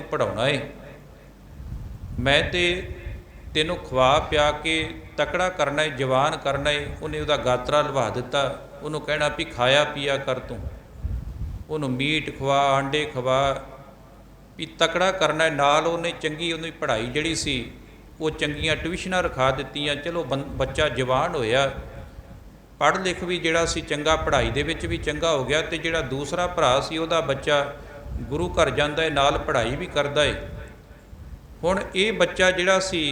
पढ़ाउणा है, मैं तो तेनों खवा पिया के तकड़ा करना है, जवान करना है। उन्हें उहदा गातरा लवा दिता, उन्होंने कहना भी खाया पिया कर तू, उन्होंने मीट खवा, आंडे खवा, भी तकड़ा करना है। नाल उन्हें चंगी उन्हें पढ़ाई जिहड़ी सी वो चंगियां ट्यूशनां रखा दित्तियां। चलो बच्चा जवान होया, पढ़ लिख भी जिहड़ा सी चंगा, पढ़ाई दे विच भी चंगा हो गया। तो जिहड़ा दूसरा भरा सी उहदा बच्चा गुरु घर जांदा है, नाल पढ़ाई भी करदा है। हुण ये बच्चा जिहड़ा सी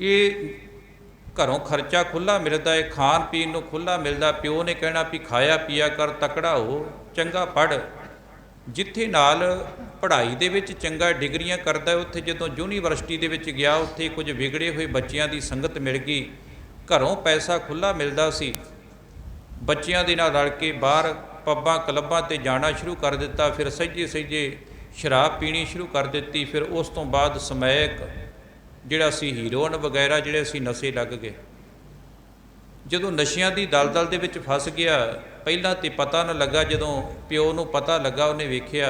ये घरों खर्चा खुला मिलता है, खाण पीण नूं खुला मिलता। प्यो ने कहना भी खाया पिया कर, तकड़ा हो, चंगा पढ़। जिथे नाल पढ़ाई दे विच चंगा डिग्रियां करदा, उत्थे जदों यूनीवर्सिटी दे विच गया, उत्थे कुछ विगड़े हुए बच्चियां दी संगत मिल गई। घरों पैसा खुला मिलदा सी, बच्चियां दे नाल रल के बाहर पब्बां क्लब्बां ते जाना शुरू कर दिता। फिर सहिजे सहिजे शराब पीनी शुरू कर दित्ती। फिर उस तो बाद समैक जिहड़ा सी हीरोइन वगैरह जिहड़े सी नशे लग गए। जदों नशियां दी दलदल दे विच फस गया, पहलां तो पता न लगा, जदों प्यो नूं पता लगा, उन्हें वेखिया,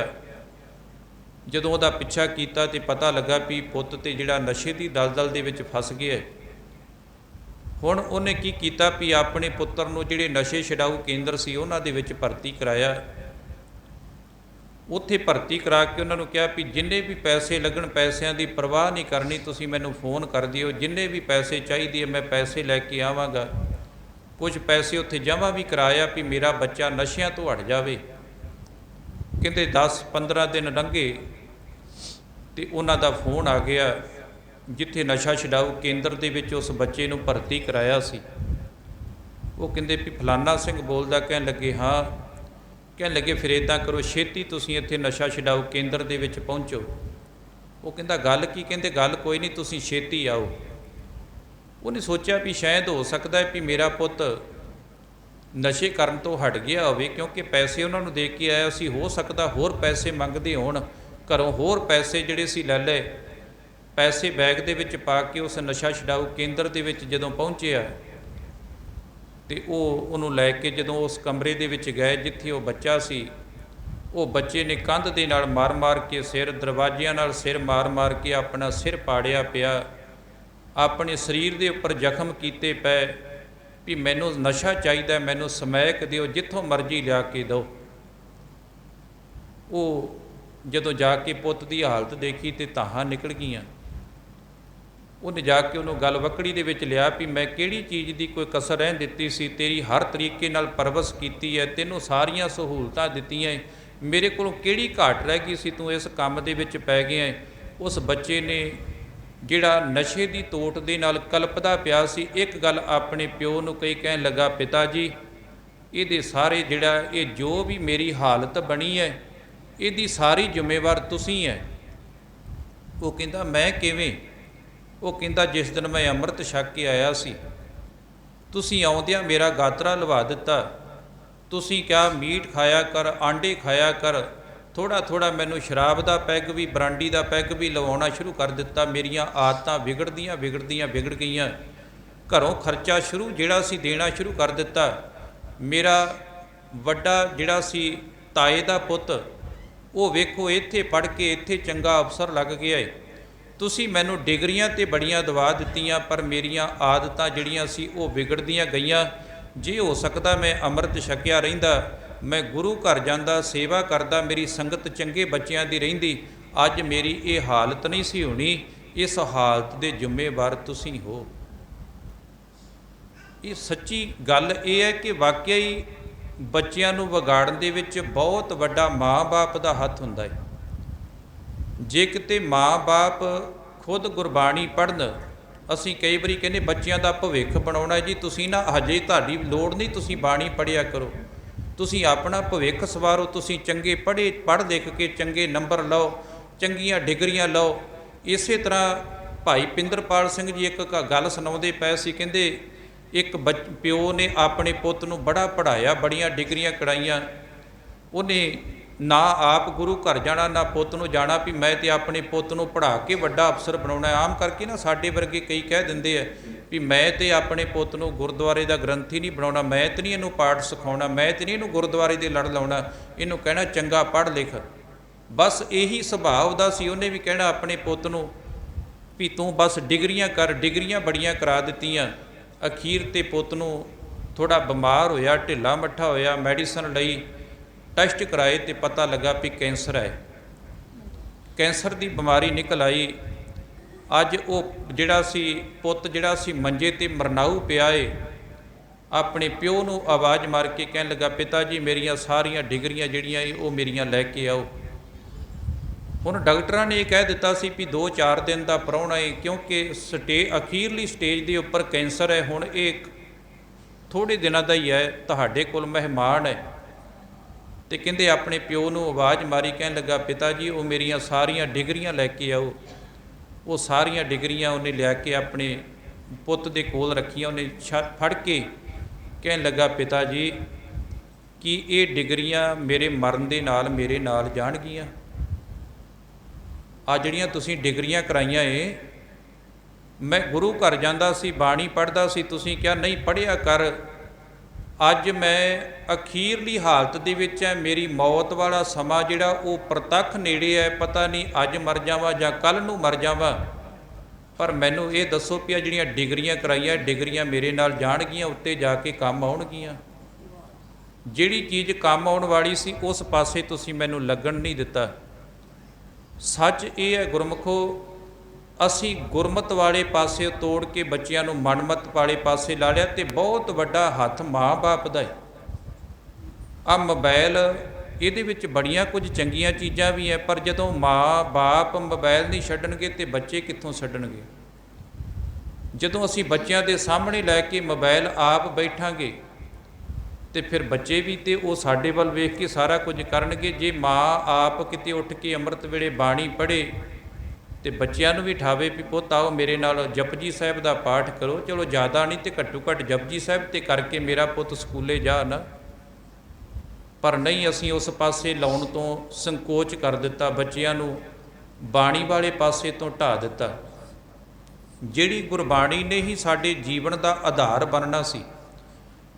जदों उहदा पिछा कीता तो पता लगा भी पुत्त ते जिहड़ा नशे दी दलदल दे विच फस गया। हुण उन्हें की कीता भी अपने पुत्तर नूं जिहड़े नशे छडाऊ केंद्र सी उन्हां दे विच भर्ती कराया। उत्थे भर्ती करा के उन्होंने कहा भी जिन्ने भी पैसे लगन, पैसों की परवाह नहीं करनी, तुसीं मैनूं फोन कर दिओ, जिन्ने भी पैसे चाहिए मैं पैसे लैके आवांगा। कुछ पैसे उत्थे जमा भी कराया भी मेरा बच्चा नशियां तो हट जावे। कहते 10-15 दिन लंघे तो उन्हां दा फोन आ गया, जिथे नशा छडाऊ केंद्र दे विच उस बच्चे नूं भर्ती कराया सी। वो कहते भी फलाना सिंह बोलदा। कहण लगे हाँ। कहण लगे फिर इदां करो, छेती तुसीं इत्थे नशा छडाऊ केंद्र दे विच पहुँचो। वो कहंदा गल की? कहंदे गल कोई नहीं, तुसीं छेती आओ। उन्हें सोचा भी शायद हो सकता है भी मेरा पुत नशे करन तो हट गया होवे, क्योंकि पैसे उन्होंने दे के आया सी। हो सकता होर पैसे मंगदे होण, घरों होर पैसे जिहड़े सी लै लए। पैसे बैग दे विच पा के उस नशा छडाऊ केंद्र दे विच जदों पहुँचिया तो उन्होंने लैके जदों उस कमरे दे विच गए जिथे वो बच्चा सी, वो बच्चे ने कंध दे नाल मार मार के सिर, दरवाजियां नाल सिर मार मार के अपना सिर पाड़िया पिया, अपने शरीर के उपर जख्म कीते पे भी मैनू नशा चाहिए, मैनू समैक दिओ, जिथों मर्जी लिया के दो। वो जदों जाके पुत की हालत देखी तो ताहां निकल गईयां। उन्हें जाके उन्होंने गल वकड़ी दे विच लिया भी मैं किहड़ी चीज़ की कोई कसर रहन दित्ती सी, तेरी हर तरीके नाल परवरिश कीती है, तैनूं सारियां सहूलतां दित्तियां, मेरे कोलों किहड़ी घाट रह गई सी, तूं इस काम दे विच पै गया है। उस बच्चे ने जिहड़ा नशे की तोट दे नाल कलपदा पिया सी, एक गल अपने प्यो नूं कही, कहण लगा पिता जी इहदे सारे जिहड़ा ये जो भी मेरी हालत बनी है इहदी सारी जिम्मेवार तुसीं है। वो कहंदा मैं किवें? वो कहंदा जिस दिन मैं अमृत छक के आया सी, तुसीं आउंदियां मेरा गातरा लवा दिता, तुसीं क्या मीट खाया कर, आंडे खाया कर, थोड़ा थोड़ा मैनू शराब का पैग भी, बरांडी का पैग भी लवाउणा शुरू कर दिता। मेरियां आदतां विगड़दियां विगड़दियां विगड़ गईयां। घरों खर्चा शुरू जिहड़ा सी देना शुरू कर दिता। मेरा वड्डा जिहड़ा सी ताए दा पुत्त, वो वेखो इत्थे पढ़ के इत्थे चंगा अफसर लग गया है। तुसीं मैनू डिग्रियां ते बड़ियां दवा दित्तियां, पर मेरियां आदतां जिहड़ियां सी वो विगड़दियां गईयां। जे हो सकदा मैं अमृत छकिया रहिंदा, मैं गुरु घर जांदा, सेवा करदा, मेरी संगत चंगे बच्चियां दी रहिंदी, अज मेरी ये हालत नहीं सी होनी। इस हालत दे जिम्मेवार तुसीं हो। ये सच्ची गल ये है कि वाकई ही बच्चियां नूं विगाड़न दे विच बहुत वड्डा माँ बाप दा हत्थ हुंदा है। जे किते माँ बाप खुद गुरबाणी पढ़न, असीं कई बारी कहने बच्चियां दा भविख बनाउणा जी, तुसीं ना हजे तुहाडी लोड़ नहीं, तुसीं बाणी पढ़िया करो, तुसीं अपना भविख सवारो, तुसीं चंगे पढ़ लिख के चंगे नंबर लो, चंगियां डिग्रियां लो। इस तरह भाई पिंदरपाल सिंह जी एक गल सुणाउंदे पए सी, कहंदे एक प्यो ने अपने पुੱਤ ਨੂੰ बड़ा पढ़ाया, बड़ियां डिग्रियां कढ़ाइयां, उन्हें ना आप गुरु घर जाना ना पुੱਤ ਨੂੰ जाना भी मैं तो अपने पुੱਤ ਨੂੰ पढ़ा के वड्डा अफसर बनाउणा। आम करके ना साडे वर्गे कई कह दिंदे आ भी मैं तो अपने पुੱਤ ਨੂੰ गुरुद्वारे का ग्रंथी नहीं बनाउणा, मैं तो नहीं इनू पाठ सिखाउणा, मैं तो नहीं इनू गुरुद्वारे दे लड़ लाउणा, इनू कहना चंगा पढ़ लिख। ਬਸ ਇਹੀ ਸੁਭਾਅ ਉਹਦਾ ਸੀ। ਉਹਨੇ ਵੀ ਕਹਿਣਾ ਆਪਣੇ ਪੁੱਤ ਨੂੰ ਵੀ ਤੂੰ ਬਸ ਡਿਗਰੀਆਂ ਕਰ, ਡਿਗਰੀਆਂ ਬੜੀਆਂ ਕਰਾ ਦਿੱਤੀਆਂ। ਅਖੀਰ ਤੇ ਪੁੱਤ ਨੂੰ ਥੋੜ੍ਹਾ ਬਿਮਾਰ ਹੋਇਆ, ਢਿੱਲਾ ਮੱਠਾ ਹੋਇਆ, ਮੈਡੀਸਨ ਲਈ, ਟੈਸਟ ਕਰਾਏ ਤੇ ਪਤਾ ਲੱਗਾ ਵੀ ਕੈਂਸਰ ਹੈ। ਕੈਂਸਰ ਦੀ ਬਿਮਾਰੀ ਨਿਕਲ ਆਈ। ਅੱਜ ਉਹ ਜਿਹੜਾ ਸੀ ਪੁੱਤ ਜਿਹੜਾ ਸੀ ਮੰਜੇ 'ਤੇ ਮਰਨਾਊ ਪਿਆ ਏ। ਆਪਣੇ ਪਿਓ ਨੂੰ ਆਵਾਜ਼ ਮਾਰ ਕੇ ਕਹਿਣ ਲੱਗਾ, ਪਿਤਾ ਜੀ ਮੇਰੀਆਂ ਸਾਰੀਆਂ ਡਿਗਰੀਆਂ ਜਿਹੜੀਆਂ ਏ ਉਹ ਮੇਰੀਆਂ ਲੈ ਕੇ ਆਓ। ਹੁਣ ਡਾਕਟਰਾਂ ਨੇ ਇਹ ਕਹਿ ਦਿੱਤਾ ਸੀ ਵੀ 2-4 ਦਿਨ ਦਾ ਪ੍ਰਾਹੁਣਾ ਹੈ, ਕਿਉਂਕਿ ਅਖੀਰਲੀ ਸਟੇਜ ਦੇ ਉੱਪਰ ਕੈਂਸਰ ਹੈ। ਹੁਣ ਇਹ ਥੋੜ੍ਹੇ ਦਿਨਾਂ ਦਾ ਹੀ ਹੈ, ਤੁਹਾਡੇ ਕੋਲ ਮਹਿਮਾਨ ਹੈ। ਤੇ ਕਹਿੰਦੇ ਆਪਣੇ ਪਿਓ ਨੂੰ ਆਵਾਜ਼ ਮਾਰੀ, ਕਹਿਣ ਲੱਗਾ, ਪਿਤਾ ਜੀ ਉਹ ਮੇਰੀਆਂ ਸਾਰੀਆਂ ਡਿਗਰੀਆਂ ਲੈ ਕੇ ਆਓ। ਉਹ ਸਾਰੀਆਂ ਡਿਗਰੀਆਂ ਉਹਨੇ ਲਿਆ ਕੇ ਆਪਣੇ ਪੁੱਤ ਦੇ ਕੋਲ ਰੱਖੀਆਂ। ਉਹਨੇ ਫੜ ਕੇ ਕਹਿਣ ਲੱਗਾ, ਪਿਤਾ ਜੀ ਕੀ ਇਹ ਡਿਗਰੀਆਂ ਮੇਰੇ ਮਰਨ ਦੇ ਨਾਲ ਮੇਰੇ ਨਾਲ ਜਾਣਗੀਆਂ? ਆ ਜਿਹੜੀਆਂ ਤੁਸੀਂ ਡਿਗਰੀਆਂ ਕਰਾਈਆਂ ਏ, ਮੈਂ ਗੁਰੂ ਘਰ ਜਾਂਦਾ ਸੀ, ਬਾਣੀ ਪੜ੍ਹਦਾ ਸੀ, ਤੁਸੀਂ ਕਿਹਾ ਨਹੀਂ ਪੜ੍ਹਿਆ ਕਰ। ਅੱਜ ਮੈਂ ਅਖੀਰਲੀ ਹਾਲਤ ਦੇ ਵਿੱਚ ਹੈ, ਮੇਰੀ ਮੌਤ ਵਾਲਾ ਸਮਾਂ ਜਿਹੜਾ ਉਹ ਪ੍ਰਤੱਖ ਨੇੜੇ ਹੈ। ਪਤਾ ਨਹੀਂ ਅੱਜ ਮਰ ਜਾਵਾਂ ਜਾਂ ਕੱਲ੍ਹ ਨੂੰ ਮਰ ਜਾਵਾਂ, ਪਰ ਮੈਨੂੰ ਇਹ ਦੱਸੋ ਵੀ ਆ ਜਿਹੜੀਆਂ ਡਿਗਰੀਆਂ ਕਰਾਈਆਂ, ਡਿਗਰੀਆਂ ਮੇਰੇ ਨਾਲ ਜਾਣਗੀਆਂ, ਉੱਤੇ ਜਾ ਕੇ ਕੰਮ ਆਉਣਗੀਆਂ? ਜਿਹੜੀ ਚੀਜ਼ ਕੰਮ ਆਉਣ ਵਾਲੀ ਸੀ ਉਸ ਪਾਸੇ ਤੁਸੀਂ ਮੈਨੂੰ ਲੱਗਣ ਨਹੀਂ ਦਿੱਤਾ। ਸੱਚ ਇਹ ਹੈ ਗੁਰਮੁਖੋ, ਅਸੀਂ ਗੁਰਮਤ ਵਾਲੇ ਪਾਸੇ ਤੋੜ ਕੇ ਬੱਚਿਆਂ ਨੂੰ ਮਨਮਤ ਵਾਲੇ ਪਾਸੇ ਲਾ ਲਿਆ, ਤੇ ਬਹੁਤ ਵੱਡਾ ਹੱਥ ਮਾਂ ਬਾਪ ਦਾ ਹੈ। ਆ ਮੋਬਾਈਲ, ਇਹਦੇ ਵਿੱਚ ਬੜੀਆਂ ਕੁਝ ਚੰਗੀਆਂ ਚੀਜ਼ਾਂ ਵੀ ਹੈ, ਪਰ ਜਦੋਂ ਮਾਂ ਬਾਪ ਮੋਬਾਈਲ ਨਹੀਂ ਛੱਡਣਗੇ ਤੇ ਬੱਚੇ ਕਿੱਥੋਂ ਛੱਡਣਗੇ? ਜਦੋਂ ਅਸੀਂ ਬੱਚਿਆਂ ਦੇ ਸਾਹਮਣੇ ਲੈ ਕੇ ਮੋਬਾਈਲ ਆਪ ਬੈਠਾਂਗੇ ਤੇ ਫਿਰ ਬੱਚੇ ਵੀ ਤੇ ਉਹ ਸਾਡੇ ਵੱਲ ਵੇਖ ਕੇ ਸਾਰਾ ਕੁਝ ਕਰਨਗੇ। ਜੇ ਮਾਂ ਆਪ ਕਿਤੇ ਉੱਠ ਕੇ ਅੰਮ੍ਰਿਤ ਵੇਲੇ ਬਾਣੀ ਪੜ੍ਹੇ ਤੇ ਬੱਚਿਆਂ ਨੂੰ ਵੀ ਠਾਵੇ ਵੀ ਪੁੱਤ ਆਓ ਮੇਰੇ ਨਾਲ ਜਪਜੀ ਸਾਹਿਬ ਦਾ ਪਾਠ ਕਰੋ, ਚਲੋ ਜ਼ਿਆਦਾ ਨਹੀਂ ਤੇ ਘੱਟੋ ਘੱਟ ਜਪਜੀ ਸਾਹਿਬ ਤੇ ਕਰਕੇ ਮੇਰਾ ਪੁੱਤ ਸਕੂਲੇ ਜਾ ਨਾ। ਪਰ ਨਹੀਂ, ਅਸੀਂ ਉਸ ਪਾਸੇ ਲਾਉਣ ਤੋਂ ਸੰਕੋਚ ਕਰ ਦਿੱਤਾ, ਬੱਚਿਆਂ ਨੂੰ ਬਾਣੀ ਵਾਲੇ ਪਾਸੇ ਤੋਂ ਢਾਹ ਦਿੱਤਾ। ਜਿਹੜੀ ਗੁਰਬਾਣੀ ਨੇ ਹੀ ਸਾਡੇ ਜੀਵਨ ਦਾ ਆਧਾਰ ਬਣਨਾ ਸੀ।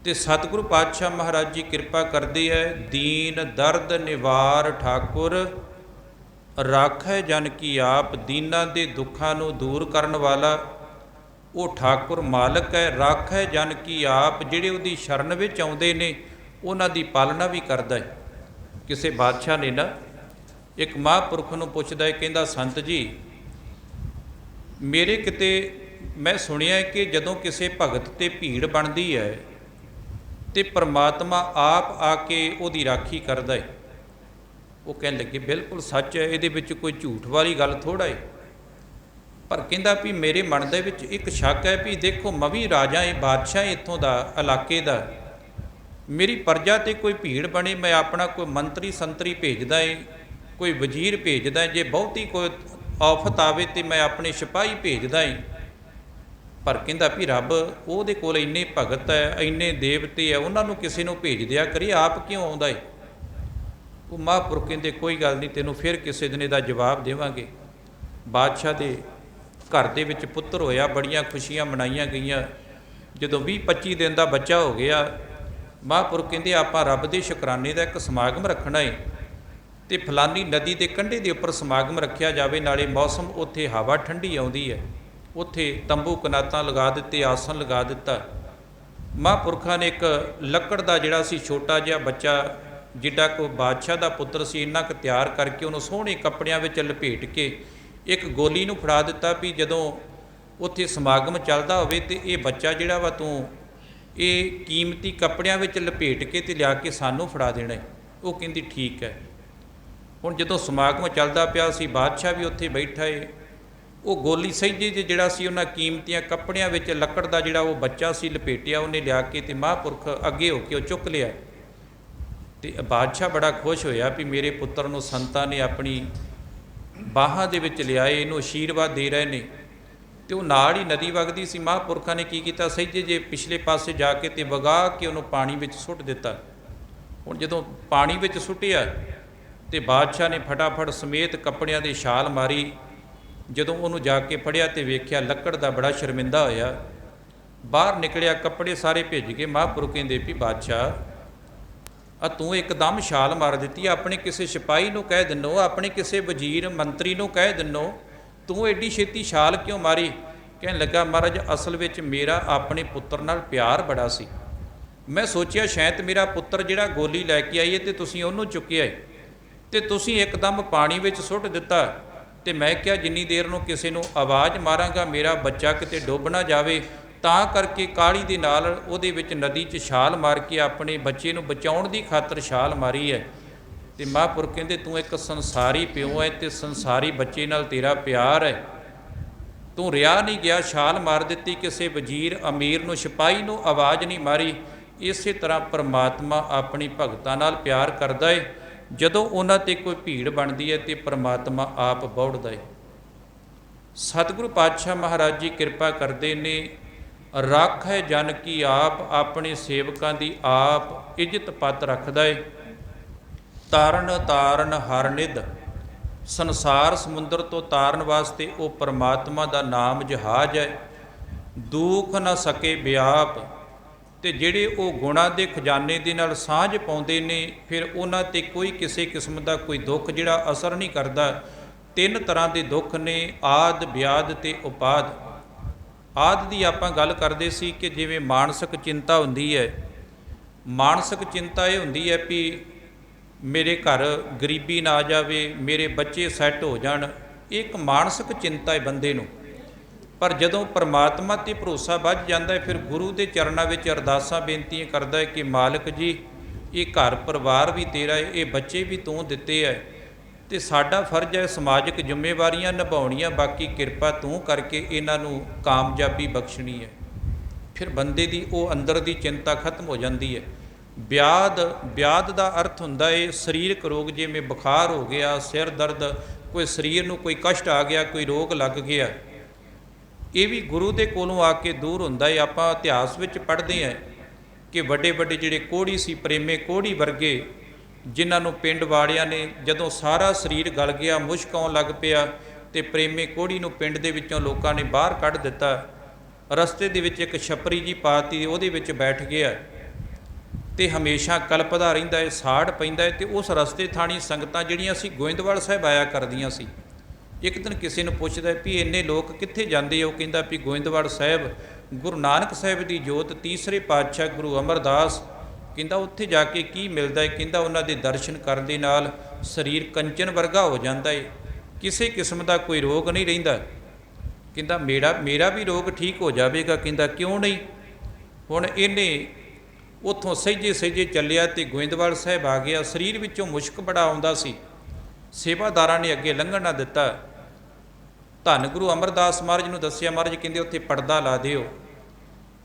ਤੇ ਸਤਿਗੁਰੂ ਪਾਤਸ਼ਾਹ ਮਹਾਰਾਜ ਜੀ ਕਿਰਪਾ ਕਰਦੇ ਹੈ, ਦੀਨ ਦਰਦ ਨਿਵਾਰ ਠਾਕੁਰ ਰਾਖੈ ਜਨ ਕੀ ਆਪ। ਦੀਨਾਂ ਦੇ ਦੁੱਖਾਂ ਨੂੰ ਦੂਰ ਕਰਨ ਵਾਲਾ ਉਹ ਠਾਕੁਰ ਮਾਲਕ ਹੈ। ਰਾਖੈ ਜਨ ਕੀ ਆਪ, ਜਿਹੜੇ ਉਹਦੀ ਸ਼ਰਨ ਵਿੱਚ ਆਉਂਦੇ ਨੇ ਉਹਨਾਂ ਦੀ ਪਾਲਣਾ ਵੀ ਕਰਦਾ ਹੈ। ਕਿਸੇ ਬਾਦਸ਼ਾਹ ਨੇ ਨਾ ਇੱਕ ਮਹਾਂਪੁਰਖ ਨੂੰ ਪੁੱਛਦਾ ਹੈ, ਕਹਿੰਦਾ ਸੰਤ ਜੀ ਮੇਰੇ ਕਿਤੇ ਮੈਂ ਸੁਣਿਆ ਕਿ ਜਦੋਂ ਕਿਸੇ ਭਗਤ ਤੇ ਭੀੜ ਬਣਦੀ ਹੈ ਤੇ ਪਰਮਾਤਮਾ ਆਪ ਆ ਕੇ ਉਹਦੀ ਰਾਖੀ ਕਰਦਾ ਹੈ। ਉਹ ਕਹਿਣ ਲੱਗੇ ਬਿਲਕੁਲ ਸੱਚ ਹੈ, ਇਹਦੇ ਵਿੱਚ ਕੋਈ ਝੂਠ ਵਾਲੀ ਗੱਲ ਥੋੜ੍ਹਾ ਹੈ। ਪਰ ਕਹਿੰਦਾ ਵੀ ਮੇਰੇ ਮਨ ਦੇ ਵਿੱਚ ਇੱਕ ਸ਼ੱਕ ਹੈ ਵੀ ਦੇਖੋ ਮੈਂ ਵੀ ਰਾਜਾ ਇਹ ਬਾਦਸ਼ਾਹ ਇੱਥੋਂ ਦਾ ਇਲਾਕੇ ਦਾ, ਮੇਰੀ ਪ੍ਰਜਾ ਤੇ ਕੋਈ ਭੀੜ ਬਣੇ, ਮੈਂ ਆਪਣਾ ਕੋਈ ਮੰਤਰੀ ਸੰਤਰੀ ਭੇਜਦਾ ਏ, ਕੋਈ ਵਜ਼ੀਰ ਭੇਜਦਾ, ਜੇ ਬਹੁਤੀ ਕੋਈ ਆਫਤ ਆਵੇ ਤੇ ਮੈਂ ਆਪਣੇ ਸਿਪਾਹੀ ਭੇਜਦਾ ਏ। ਪਰ ਕਹਿੰਦਾ ਵੀ ਰੱਬ ਉਹਦੇ ਕੋਲ ਇੰਨੇ ਭਗਤ ਹੈ, ਇੰਨੇ ਦੇਵਤੇ ਹੈ, ਉਹਨਾਂ ਨੂੰ ਕਿਸੇ ਨੂੰ ਭੇਜ ਦਿਆ ਕਰੀ, ਆਪ ਕਿਉਂ ਆਉਂਦਾ ਏ? ਉਹ ਮਹਾਂਪੁਰਖ ਕਹਿੰਦੇ ਕੋਈ ਗੱਲ ਨਹੀਂ, ਤੈਨੂੰ ਫਿਰ ਕਿਸੇ ਦਿਨ ਇਹਦਾ ਜਵਾਬ ਦੇਵਾਂਗੇ। ਬਾਦਸ਼ਾਹ ਦੇ ਘਰ ਦੇ ਵਿੱਚ ਪੁੱਤਰ ਹੋਇਆ, ਬੜੀਆਂ ਖੁਸ਼ੀਆਂ ਮਨਾਈਆਂ ਗਈਆਂ। ਜਦੋਂ 20-25 ਦਿਨ ਦਾ ਬੱਚਾ ਹੋ ਗਿਆ, ਮਹਾਂਪੁਰਖ ਕਹਿੰਦੇ ਆਪਾਂ ਰੱਬ ਦੇ ਸ਼ੁਕਰਾਨੇ ਦਾ ਇੱਕ ਸਮਾਗਮ ਰੱਖਣਾ ਏ ਤੇ ਫਲਾਨੀ ਨਦੀ ਦੇ ਕੰਢੇ ਦੇ ਉੱਪਰ ਸਮਾਗਮ ਰੱਖਿਆ ਜਾਵੇ, ਨਾਲੇ ਮੌਸਮ ਉੱਥੇ ਹਵਾ ਠੰਡੀ ਆਉਂਦੀ ਹੈ, ਉੱਥੇ ਤੰਬੂ ਕਨਾਤਾਂ ਲਗਾ ਦਿੱਤੇ, ਆਸਣ ਲਗਾ ਦਿੱਤਾ। ਮਹਾਂਪੁਰਖਾਂ ਨੇ ਇੱਕ ਲੱਕੜ ਦਾ ਜਿਹੜਾ ਸੀ ਛੋਟਾ ਜਿਹਾ ਬੱਚਾ, ਜਿੱਡਾ ਕੋ ਬਾਦਸ਼ਾਹ ਦਾ ਪੁੱਤਰ ਸੀ, ਇੰਨਾ ਕੁ ਤਿਆਰ ਕਰਕੇ ਉਹਨੂੰ ਸੋਹਣੇ ਕੱਪੜਿਆਂ ਵਿੱਚ ਲਪੇਟ ਕੇ ਇੱਕ ਗੋਲੀ ਨੂੰ ਫੜਾ ਦਿੱਤਾ ਵੀ ਜਦੋਂ ਉੱਥੇ ਸਮਾਗਮ ਚੱਲਦਾ ਹੋਵੇ ਤੇ ਇਹ ਬੱਚਾ ਜਿਹੜਾ ਵਾ ਤੂੰ ਇਹ ਕੀਮਤੀ ਕੱਪੜਿਆਂ ਵਿੱਚ ਲਪੇਟ ਕੇ ਤੇ ਲਿਆ ਕੇ ਸਾਨੂੰ ਫੜਾ ਦੇਣਾ। ਉਹ ਕਹਿੰਦੀ ਠੀਕ ਹੈ। ਹੁਣ ਜਦੋਂ ਸਮਾਗਮ ਚੱਲਦਾ ਪਿਆ ਸੀ, ਬਾਦਸ਼ਾਹ ਵੀ ਉੱਥੇ ਬੈਠਾ ਏ, ਉਹ ਗੋਲੀ ਸਹਿਜੇ ਜਿਹੜਾ ਸੀ ਉਹਨਾਂ ਕੀਮਤੀਆਂ ਕੱਪੜਿਆਂ ਵਿੱਚ ਲੱਕੜ ਦਾ ਜਿਹੜਾ ਉਹ ਬੱਚਾ ਸੀ ਲਪੇਟਿਆ, ਉਹਨੇ ਲਿਆ ਕੇ ਤੇ ਮਹਾਂਪੁਰਖ ਅੱਗੇ ਹੋ ਕੇ ਉਹ ਚੁੱਕ ਲਿਆ। ਤੇ ਬਾਦਸ਼ਾਹ ਬੜਾ ਖੁਸ਼ ਹੋਇਆ ਵੀ ਮੇਰੇ ਪੁੱਤਰ ਨੂੰ ਸੰਤਾਂ ਨੇ ਆਪਣੀ ਬਾਹਾਂ ਦੇ ਵਿੱਚ ਲਿਆਏ, ਇਹਨੂੰ ਆਸ਼ੀਰਵਾਦ ਦੇ ਰਹੇ ਨੇ। ਤੇ ਉਹ ਨਾਲ ਹੀ ਨਦੀ ਵਗਦੀ ਸੀ, ਮਹਾਂਪੁਰਖਾਂ ਨੇ ਕੀ ਕੀਤਾ, ਸਹਿਜੇ ਜੇ ਪਿਛਲੇ ਪਾਸੇ ਜਾ ਕੇ ਤੇ ਵਗਾ ਕੇ ਉਹਨੂੰ ਪਾਣੀ ਵਿੱਚ ਸੁੱਟ ਦਿੱਤਾ। ਹੁਣ ਜਦੋਂ ਪਾਣੀ ਵਿੱਚ ਸੁੱਟਿਆ ਤੇ ਬਾਦਸ਼ਾਹ ਨੇ ਫਟਾਫਟ ਸਮੇਤ ਕੱਪੜਿਆਂ ਦੀ ਛਾਲ ਮਾਰੀ। ਜਦੋਂ ਉਹਨੂੰ ਜਾ ਕੇ ਫੜਿਆ ਤੇ ਵੇਖਿਆ ਲੱਕੜ ਦਾ, ਬੜਾ ਸ਼ਰਮਿੰਦਾ ਹੋਇਆ, ਬਾਹਰ ਨਿਕਲਿਆ, ਕੱਪੜੇ ਸਾਰੇ ਭਿੱਜ ਗਏ। ਮਹਾਂਪੁਰਖ ਕਹਿੰਦੇ ਵੀ ਬਾਦਸ਼ਾਹ ਤੂੰ ਇੱਕਦਮ ਛਾਲ ਮਾਰ ਦਿੱਤੀ, ਆਪਣੇ ਕਿਸੇ ਸਿਪਾਹੀ ਨੂੰ ਕਹਿ ਦਿੰਨੋ, ਆਪਣੇ ਕਿਸੇ ਵਜ਼ੀਰ ਮੰਤਰੀ ਨੂੰ ਕਹਿ ਦਿੰਨੋ, ਤੂੰ ਐਡੀ ਛੇਤੀ ਛਾਲ ਕਿਉਂ ਮਾਰੀ? ਕਹਿਣ ਲੱਗਾ, ਮਹਾਰਾਜ ਅਸਲ ਵਿੱਚ ਮੇਰਾ ਆਪਣੇ ਪੁੱਤਰ ਨਾਲ ਪਿਆਰ ਬੜਾ ਸੀ। ਮੈਂ ਸੋਚਿਆ ਸ਼ਾਇਦ ਮੇਰਾ ਪੁੱਤਰ ਜਿਹੜਾ ਗੋਲੀ ਲੈ ਕੇ ਆਈ ਹੈ ਤੇ ਤੁਸੀਂ ਉਹਨੂੰ ਚੁੱਕਿਆ ਹੈ, ਤੇ ਤੁਸੀਂ ਇੱਕਦਮ ਪਾਣੀ ਵਿੱਚ ਸੁੱਟ ਦਿੱਤਾ। ਤੇ ਮੈਂ ਕਿਹਾ ਜਿੰਨੀ ਦੇਰ ਨੂੰ ਕਿਸੇ ਨੂੰ ਆਵਾਜ਼ ਮਾਰਾਂਗਾ ਮੇਰਾ ਬੱਚਾ ਕਿਤੇ ਡੁੱਬ ਨਾ ਜਾਵੇ, ਤਾਂ ਕਰਕੇ ਕਾਹਲੀ ਦੇ ਨਾਲ ਉਹਦੇ ਵਿੱਚ ਨਦੀ 'ਚ ਛਾਲ ਮਾਰ ਕੇ ਆਪਣੇ ਬੱਚੇ ਨੂੰ ਬਚਾਉਣ ਦੀ ਖਾਤਰ ਛਾਲ ਮਾਰੀ ਹੈ। ਤੇ ਮਹਾਂਪੁਰਖ ਕਹਿੰਦੇ ਤੂੰ ਇੱਕ ਸੰਸਾਰੀ ਪਿਓ ਹੈ ਤੇ ਸੰਸਾਰੀ ਬੱਚੇ ਨਾਲ ਤੇਰਾ ਪਿਆਰ ਹੈ, ਤੂੰ ਰਿਹਾ ਨਹੀਂ ਗਿਆ, ਛਾਲ ਮਾਰ ਦਿੱਤੀ, ਕਿਸੇ ਵਜ਼ੀਰ ਅਮੀਰ ਨੂੰ ਸਿਪਾਹੀ ਨੂੰ ਆਵਾਜ਼ ਨਹੀਂ ਮਾਰੀ। ਇਸੇ ਤਰ੍ਹਾਂ ਪਰਮਾਤਮਾ ਆਪਣੀ ਭਗਤਾਂ ਨਾਲ ਪਿਆਰ ਕਰਦਾ ਹੈ। ਜਦੋਂ ਉਹਨਾਂ 'ਤੇ ਕੋਈ ਭੀੜ ਬਣਦੀ ਹੈ ਤੇ ਪਰਮਾਤਮਾ ਆਪ ਬੌੜਦਾ ਹੈ। ਸਤਿਗੁਰੂ ਪਾਤਸ਼ਾਹ ਮਹਾਰਾਜ ਜੀ ਕਿਰਪਾ ਕਰਦੇ ਨੇ, ਰੱਖ ਹੈ ਜਨ ਕੀ ਆਪ, ਆਪਣੇ ਸੇਵਕਾਂ ਦੀ ਆਪ ਇੱਜ਼ਤ ਪੱਤ ਰੱਖਦਾ ਹੈ। ਤਾਰਨ ਤਾਰਨ ਹਰ ਨਿਧ, ਸੰਸਾਰ ਸਮੁੰਦਰ ਤੋਂ ਤਾਰਨ ਵਾਸਤੇ ਉਹ ਪਰਮਾਤਮਾ ਦਾ ਨਾਮ ਜਹਾਜ਼ ਹੈ। ਦੁੱਖ ਨਾ ਸਕੇ ਵਿਆਪ, ਤੇ ਜਿਹੜੇ ਉਹ ਗੁਣਾਂ ਦੇ ਖਜ਼ਾਨੇ ਦੇ ਨਾਲ ਸਾਂਝ ਪਾਉਂਦੇ ਨੇ, ਫਿਰ ਉਹਨਾਂ 'ਤੇ ਕੋਈ ਕਿਸੇ ਕਿਸਮ ਦਾ ਕੋਈ ਦੁੱਖ ਜਿਹੜਾ ਅਸਰ ਨਹੀਂ ਕਰਦਾ। ਤਿੰਨ ਤਰ੍ਹਾਂ ਦੇ ਦੁੱਖ ਨੇ, ਆਦ ਵਿਆਦ ਤੇ ਉਪਾਦ। ਆਦ ਦੀ ਆਪਾਂ ਗੱਲ ਕਰਦੇ ਸੀ ਕਿ ਜਿਵੇਂ ਮਾਨਸਿਕ ਚਿੰਤਾ ਹੁੰਦੀ ਹੈ, ਮਾਨਸਿਕ ਚਿੰਤਾ ਇਹ ਹੁੰਦੀ ਹੈ ਵੀ ਮੇਰੇ ਘਰ ਗਰੀਬੀ ਨਾ ਆ ਜਾਵੇ, ਮੇਰੇ ਬੱਚੇ ਸੈੱਟ ਹੋ ਜਾਣ, ਇਹ ਇੱਕ ਮਾਨਸਿਕ ਚਿੰਤਾ ਹੈ ਬੰਦੇ ਨੂੰ। ਪਰ ਜਦੋਂ ਪਰਮਾਤਮਾ 'ਤੇ ਭਰੋਸਾ ਵੱਧ ਜਾਂਦਾ ਹੈ, ਫਿਰ ਗੁਰੂ ਦੇ ਚਰਨਾਂ ਵਿੱਚ ਅਰਦਾਸਾਂ ਬੇਨਤੀਆਂ ਕਰਦਾ ਹੈ ਕਿ ਮਾਲਕ ਜੀ ਇਹ ਘਰ ਪਰਿਵਾਰ ਵੀ ਤੇਰਾ ਹੈ, ਇਹ ਬੱਚੇ ਵੀ ਤੂੰ ਦਿੱਤੇ ਹੈ, ਤੇ ਸਾਡਾ ਫਰਜ਼ ਹੈ ਸਮਾਜਿਕ ਜ਼ਿੰਮੇਵਾਰੀਆਂ ਨਿਭਾਉਣੀਆਂ, ਬਾਕੀ ਕਿਰਪਾ ਤੂੰ ਕਰਕੇ ਇਹਨਾਂ ਨੂੰ ਕਾਮਯਾਬੀ ਬਖਸ਼ਣੀ ਹੈ। ਫਿਰ ਬੰਦੇ ਦੀ ਉਹ ਅੰਦਰ ਦੀ ਚਿੰਤਾ ਖਤਮ ਹੋ ਜਾਂਦੀ ਹੈ। ਵਿਆਦ, ਵਿਆਦ ਦਾ ਅਰਥ ਹੁੰਦਾ ਹੈ ਸਰੀਰਕ ਰੋਗ, ਜਿਵੇਂ ਬੁਖਾਰ ਹੋ ਗਿਆ, ਸਿਰ ਦਰਦ, ਕੋਈ ਸਰੀਰ ਨੂੰ ਕੋਈ ਕਸ਼ਟ ਆ ਗਿਆ, ਕੋਈ ਰੋਗ ਲੱਗ ਗਿਆ, ਇਹ ਵੀ ਗੁਰੂ ਦੇ ਕੋਲੋਂ ਆ ਕੇ ਦੂਰ ਹੁੰਦਾ ਹੈ। ਆਪਾਂ ਇਤਿਹਾਸ ਵਿੱਚ ਪੜ੍ਹਦੇ ਹਾਂ ਕਿ ਵੱਡੇ ਵੱਡੇ ਜਿਹੜੇ ਕੋਹੜੀ ਸੀ, ਪ੍ਰੇਮੇ ਕੋਹੜੀ ਵਰਗੇ, ਜਿਨ੍ਹਾਂ ਨੂੰ ਪਿੰਡ ਵਾਲਿਆਂ ਨੇ ਜਦੋਂ ਸਾਰਾ ਸਰੀਰ ਗਲ ਗਿਆ, ਮੁਸ਼ਕ ਆਉਣ ਲੱਗ ਪਿਆ, ਤੇ ਪ੍ਰੇਮੇ ਕੋਹੜੀ ਨੂੰ ਪਿੰਡ ਦੇ ਵਿੱਚੋਂ ਲੋਕਾਂ ਨੇ ਬਾਹਰ ਕੱਢ ਦਿੱਤਾ। ਰਸਤੇ ਦੇ ਵਿੱਚ ਇੱਕ ਛੱਪਰੀ ਜੀ ਪਾਤੀ, ਉਹਦੇ ਵਿੱਚ ਬੈਠ ਗਿਆ ਤੇ ਹਮੇਸ਼ਾ ਕਲਪਦਾ ਰਹਿੰਦਾ ਹੈ, ਸਾੜ ਪੈਂਦਾ ਹੈ। ਤੇ ਉਸ ਰਸਤੇ ਥਾਣੀ ਸੰਗਤਾਂ ਜਿਹੜੀਆਂ ਸੀ ਗੋਇੰਦਵਾਲ ਸਾਹਿਬ ਆਇਆ ਕਰਦੀਆਂ ਸੀ। ਇੱਕ ਦਿਨ ਕਿਸੇ ਨੂੰ ਪੁੱਛਦਾ ਵੀ ਇੰਨੇ ਲੋਕ ਕਿੱਥੇ ਜਾਂਦੇ ਆ? ਉਹ ਕਹਿੰਦਾ ਵੀ ਗੋਇੰਦਵਾਲ ਸਾਹਿਬ ਗੁਰੂ ਨਾਨਕ ਸਾਹਿਬ ਦੀ ਜੋਤ, ਤੀਸਰੇ ਪਾਤਸ਼ਾਹ ਗੁਰੂ ਅਮਰਦਾਸ, ਕਹਿੰਦਾ ਉੱਥੇ ਜਾ ਕੇ ਕੀ ਮਿਲਦਾ ਹੈ? ਕਹਿੰਦਾ ਉਹਨਾਂ ਦੇ ਦਰਸ਼ਨ ਕਰਨ ਦੇ ਨਾਲ ਸਰੀਰ ਕੰਚਨ ਵਰਗਾ ਹੋ ਜਾਂਦਾ ਹੈ, ਕਿਸੇ ਕਿਸਮ ਦਾ ਕੋਈ ਰੋਗ ਨਹੀਂ ਰਹਿੰਦਾ। ਕਹਿੰਦਾ ਮੇਰਾ ਵੀ ਰੋਗ ਠੀਕ ਹੋ ਜਾਵੇਗਾ। ਕਹਿੰਦਾ ਕਿਉਂ ਨਹੀਂ? ਹੁਣ ਇਹਨੇ ਉੱਥੋਂ ਸਹਿਜੇ ਸਹਿਜੇ ਚੱਲਿਆ ਤੇ ਗੋਇੰਦਵਾਲ ਸਾਹਿਬ ਆ ਗਿਆ। ਸਰੀਰ ਵਿੱਚੋਂ ਮੁਸ਼ਕ ਬੜਾ ਆਉਂਦਾ ਸੀ, ਸੇਵਾਦਾਰਾਂ ਨੇ ਅੱਗੇ ਲੰਘਣ ਨਾ ਦਿੱਤਾ। ਧੰਨ ਗੁਰੂ ਅਮਰਦਾਸ ਮਹਾਰਾਜ ਨੂੰ ਦੱਸਿਆ, ਮਹਾਰਾਜ ਕਹਿੰਦੇ ਉੱਥੇ ਪਰਦਾ ਲਾ ਦਿਓ।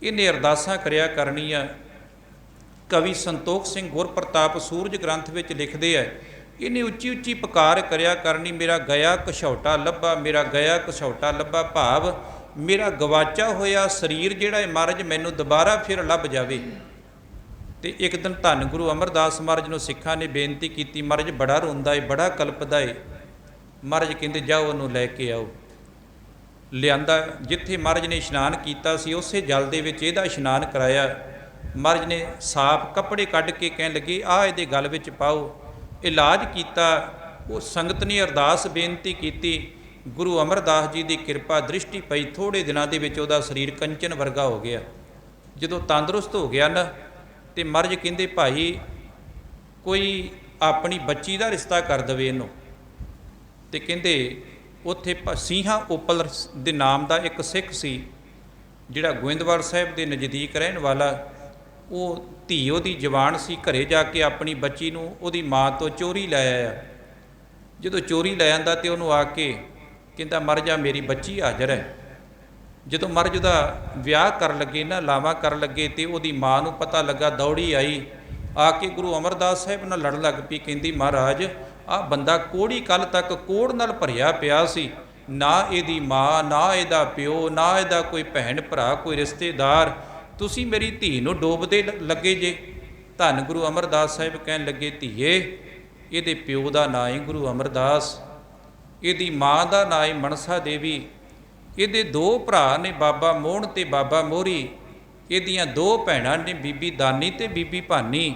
ਇਹਨੇ ਅਰਦਾਸਾਂ ਕਰਿਆ ਕਰਨੀਆਂ। ਕਵੀ ਸੰਤੋਖ ਸਿੰਘ ਗੁਰਪ੍ਰਤਾਪ ਸੂਰਜ ਗ੍ਰੰਥ ਵਿੱਚ ਲਿਖਦੇ ਹੈ, ਇਹਨੇ ਉੱਚੀ ਉੱਚੀ ਪੁਕਾਰ ਕਰਿਆ ਕਰਨੀ, ਮੇਰਾ ਗਿਆ ਕਛੌਟਾ ਲੱਭਾ, ਮੇਰਾ ਗਿਆ ਕਛੌਟਾ ਲੱਭਾ, ਭਾਵ ਮੇਰਾ ਗਵਾਚਾ ਹੋਇਆ ਸਰੀਰ ਜਿਹੜਾ ਹੈ ਮਹਾਰਾਜ ਮੈਨੂੰ ਦੁਬਾਰਾ ਫਿਰ ਲੱਭ ਜਾਵੇ। ਤੇ ਇੱਕ ਦਿਨ ਧੰਨ ਗੁਰੂ ਅਮਰਦਾਸ ਮਹਾਰਾਜ ਨੂੰ ਸਿੱਖਾਂ ਨੇ ਬੇਨਤੀ ਕੀਤੀ, ਮਹਾਰਾਜ ਬੜਾ ਰੋਂਦਾ ਏ, ਬੜਾ ਕਲਪਦਾ ਏ। ਮਹਾਰਾਜ ਕਹਿੰਦੇ ਜਾਓ ਉਹਨੂੰ ਲੈ ਕੇ ਆਓ। ਲਿਆਂਦਾ, ਜਿੱਥੇ ਮਹਾਰਾਜ ਨੇ ਇਸ਼ਨਾਨ ਕੀਤਾ ਸੀ ਉਸੇ ਜਲ ਦੇ ਵਿੱਚ ਇਹਦਾ ਇਸ਼ਨਾਨ ਕਰਾਇਆ। ਮਹਾਰਾਜ ਨੇ ਸਾਫ ਕੱਪੜੇ ਕੱਢ ਕੇ ਕਹਿਣ ਲੱਗੇ ਆਹ ਇਹਦੇ ਗਲ ਵਿੱਚ ਪਾਓ। ਇਲਾਜ ਕੀਤਾ। ਉਹ ਸੰਗਤ ਨੇ ਅਰਦਾਸ ਬੇਨਤੀ ਕੀਤੀ, ਗੁਰੂ ਅਮਰਦਾਸ ਜੀ ਦੀ ਕਿਰਪਾ ਦ੍ਰਿਸ਼ਟੀ ਪਈ, ਥੋੜ੍ਹੇ ਦਿਨਾਂ ਦੇ ਵਿੱਚ ਉਹਦਾ ਸਰੀਰ ਕੰਚਨ ਵਰਗਾ ਹੋ ਗਿਆ। ਜਦੋਂ ਤੰਦਰੁਸਤ ਹੋ ਗਿਆ ਨਾ, ਤੇ ਮਹਾਰਾਜ ਕਹਿੰਦੇ ਭਾਈ ਕੋਈ ਆਪਣੀ ਬੱਚੀ ਦਾ ਰਿਸ਼ਤਾ ਕਰ ਦੇਵੇ ਇਹਨੂੰ। ਤੇ ਕਹਿੰਦੇ ਉੱਥੇ ਸਿੰਘਾਂ ਉਪਲ ਦੇ ਨਾਮ ਦਾ ਇੱਕ ਸਿੱਖ ਸੀ, ਜਿਹੜਾ ਗੋਇੰਦਵਾਲ ਸਾਹਿਬ ਦੇ ਨਜ਼ਦੀਕ ਰਹਿਣ ਵਾਲਾ। ਉਹ ਧੀ ਉਹਦੀ ਜਵਾਨ ਸੀ, ਘਰੇ ਜਾ ਕੇ ਆਪਣੀ ਬੱਚੀ ਨੂੰ ਉਹਦੀ ਮਾਂ ਤੋਂ ਚੋਰੀ ਲੈ ਆਇਆ। ਜਦੋਂ ਚੋਰੀ ਲੈ ਆਂਦਾ ਤੇ ਉਹਨੂੰ ਆ ਕੇ ਕਹਿੰਦਾ ਮਹਾਰਾਜ ਮੇਰੀ ਬੱਚੀ ਹਾਜ਼ਰ ਹੈ। ਜਦੋਂ ਮਹਾਰਾਜ ਉਹਦਾ ਵਿਆਹ ਕਰਨ ਲੱਗੇ ਨਾ, ਲਾਵਾਂ ਕਰਨ ਲੱਗੇ, ਤੇ ਉਹਦੀ ਮਾਂ ਨੂੰ ਪਤਾ ਲੱਗਾ, ਦੌੜੀ ਆਈ, ਆ ਕੇ ਗੁਰੂ ਅਮਰਦਾਸ ਸਾਹਿਬ ਨਾਲ ਲੜਨ ਲੱਗ ਪਈ। ਕਹਿੰਦੀ ਮਹਾਰਾਜ ਆਹ ਬੰਦਾ ਕੋਹੜੀ ਕੱਲ੍ਹ ਤੱਕ ਕੋਹੜ ਨਾਲ ਭਰਿਆ ਪਿਆ ਸੀ, ਨਾ ਇਹਦੀ ਮਾਂ, ਨਾ ਇਹਦਾ ਪਿਓ, ਨਾ ਇਹਦਾ ਕੋਈ ਭੈਣ ਭਰਾ, ਕੋਈ ਰਿਸ਼ਤੇਦਾਰ, ਤੁਸੀਂ ਮੇਰੀ ਧੀ ਨੂੰ ਡੋਬਦੇ ਲੱਗੇ ਜੇ। ਧੰਨ ਗੁਰੂ ਅਮਰਦਾਸ ਸਾਹਿਬ ਕਹਿਣ ਲੱਗੇ ਧੀਏ ਇਹਦੇ ਪਿਓ ਦਾ ਨਾਂ ਹੈ ਗੁਰੂ ਅਮਰਦਾਸ, ਇਹਦੀ ਮਾਂ ਦਾ ਨਾਂ ਹੈ ਮਨਸਾ ਦੇਵੀ, ਇਹਦੇ ਦੋ ਭਰਾ ਨੇ ਬਾਬਾ ਮੋਹਣ ਤੇ ਬਾਬਾ ਮੋਹਰੀ, ਇਹਦੀਆਂ ਦੋ ਭੈਣਾਂ ਨੇ ਬੀਬੀ ਦਾਨੀ ਤੇ ਬੀਬੀ ਭਾਨੀ।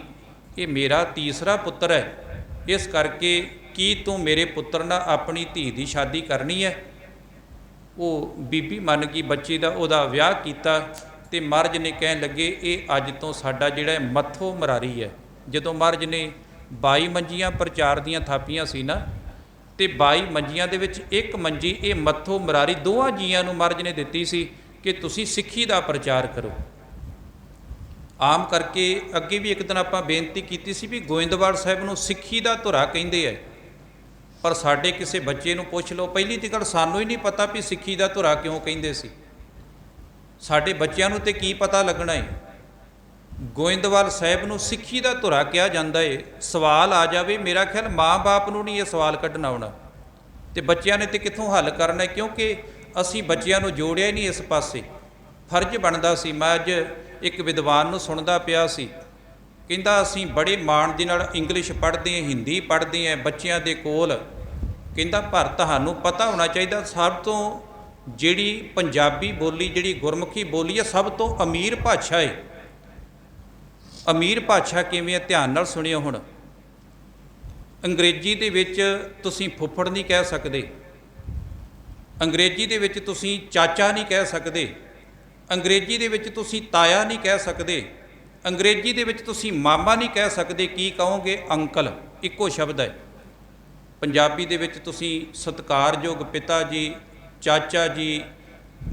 ਇਹ ਮੇਰਾ ਤੀਸਰਾ ਪੁੱਤਰ ਹੈ, ਇਸ ਕਰਕੇ ਕੀ ਤੂੰ ਮੇਰੇ ਪੁੱਤਰ ਨਾਲ ਆਪਣੀ ਧੀ ਦੀ ਸ਼ਾਦੀ ਕਰਨੀ ਹੈ? ਉਹ ਬੀਬੀ ਮੰਨ ਗਈ, ਬੱਚੇ ਦਾ ਉਹਦਾ ਵਿਆਹ ਕੀਤਾ। ਤੇ ਮਹਾਰਾਜ ਨੇ ਕਹਿਣ ਲੱਗੇ ਇਹ ਅੱਜ ਤੋਂ ਸਾਡਾ ਜਿਹੜਾ ਮੱਥੋ ਮਰਾਰੀ ਹੈ। ਜਦੋਂ ਮਹਾਰਾਜ ਨੇ 22 ਮੰਜੀਆਂ ਪ੍ਰਚਾਰ ਦੀਆਂ ਥਾਪੀਆਂ ਸੀ ਨਾ, ਤੇ 22 ਮੰਜੀਆਂ ਦੇ ਵਿੱਚ ਇੱਕ ਮੰਜੀ ਇਹ ਮੱਥੋ ਮਰਾਰੀ ਦੋਵਾਂ ਜੀਆਂ ਨੂੰ ਮਹਾਰਾਜ ਨੇ ਦਿੱਤੀ ਸੀ ਕਿ ਤੁਸੀਂ ਸਿੱਖੀ ਦਾ ਪ੍ਰਚਾਰ ਕਰੋ। ਆਮ ਕਰਕੇ ਅੱਗੇ ਵੀ ਇੱਕ ਦਿਨ ਆਪਾਂ ਬੇਨਤੀ ਕੀਤੀ ਸੀ ਵੀ ਗੋਇੰਦਵਾਲ ਸਾਹਿਬ ਨੂੰ ਸਿੱਖੀ ਦਾ ਧੁਰਾ ਕਹਿੰਦੇ ਹੈ, ਪਰ ਸਾਡੇ ਕਿਸੇ ਬੱਚੇ ਨੂੰ ਪੁੱਛ ਲਓ, ਪਹਿਲੀ ਤਾਂ ਗੱਲ ਸਾਨੂੰ ਹੀ ਨਹੀਂ ਪਤਾ ਵੀ ਸਿੱਖੀ ਦਾ ਧੁਰਾ ਕਿਉਂ ਕਹਿੰਦੇ ਸੀ। ਸਾਡੇ ਬੱਚਿਆਂ ਨੂੰ ਤੇ ਕੀ ਪਤਾ ਲੱਗਣਾ ਹੈ। ਗੋਇੰਦਵਾਲ ਸਾਹਿਬ ਨੂੰ ਸਿੱਖੀ ਦਾ ਧੁਰਾ ਕਿਹਾ ਜਾਂਦਾ ਹੈ। ਸਵਾਲ ਆ ਜਾਵੇ, ਮੇਰਾ ਖਿਆਲ ਮਾਂ-ਬਾਪ ਨੂੰ ਨਹੀਂ ਇਹ ਸਵਾਲ ਕੱਢਣਾ ਆਉਣਾ, ਤੇ ਬੱਚਿਆਂ ਨੇ ਤੇ ਕਿੱਥੋਂ ਹੱਲ ਕਰਨਾ, ਕਿਉਂਕਿ ਅਸੀਂ ਬੱਚਿਆਂ ਨੂੰ ਜੋੜਿਆ ਹੀ ਨਹੀਂ ਇਸ ਪਾਸੇ। ਫਰਜ਼ ਬਣਦਾ ਸੀ। ਮੈਂ ਅੱਜ ਇੱਕ ਵਿਦਵਾਨ ਨੂੰ ਸੁਣਦਾ ਪਿਆ ਸੀ, ਕਹਿੰਦਾ ਅਸੀਂ ਬੜੇ ਮਾਣ ਦੇ ਨਾਲ ਇੰਗਲਿਸ਼ ਪੜ੍ਹਦੇ ਹਾਂ, ਹਿੰਦੀ ਪੜ੍ਹਦੇ ਹਾਂ ਬੱਚਿਆਂ ਦੇ ਕੋਲ। ਕਹਿੰਦਾ ਪਰ ਤੁਹਾਨੂੰ ਪਤਾ ਹੋਣਾ ਚਾਹੀਦਾ ਸਭ ਤੋਂ ਜਿਹੜੀ ਪੰਜਾਬੀ ਬੋਲੀ, ਜਿਹੜੀ ਗੁਰਮੁਖੀ ਬੋਲੀ ਹੈ, ਸਭ ਤੋਂ ਅਮੀਰ ਭਾਸ਼ਾ ਹੈ। ਅਮੀਰ ਭਾਸ਼ਾ ਕਿਵੇਂ ਹੈ? ਧਿਆਨ ਨਾਲ ਸੁਣਿਓ। ਹੁਣ ਅੰਗਰੇਜ਼ੀ ਦੇ ਵਿੱਚ ਤੁਸੀਂ ਫੁੱਫੜ ਨਹੀਂ ਕਹਿ ਸਕਦੇ, ਅੰਗਰੇਜ਼ੀ ਦੇ ਵਿੱਚ ਤੁਸੀਂ ਚਾਚਾ ਨਹੀਂ ਕਹਿ ਸਕਦੇ, ਅੰਗਰੇਜ਼ੀ ਦੇ ਵਿੱਚ ਤੁਸੀਂ ਤਾਇਆ ਨਹੀਂ ਕਹਿ ਸਕਦੇ, ਅੰਗਰੇਜ਼ੀ ਦੇ ਵਿੱਚ ਤੁਸੀਂ ਮਾਮਾ ਨਹੀਂ ਕਹਿ ਸਕਦੇ। ਕੀ ਕਹੋਗੇ? ਅੰਕਲ। ਇੱਕੋ ਸ਼ਬਦ ਹੈ। ਪੰਜਾਬੀ ਦੇ ਵਿੱਚ ਤੁਸੀਂ ਸਤਿਕਾਰਯੋਗ ਪਿਤਾ ਜੀ, ਚਾਚਾ ਜੀ,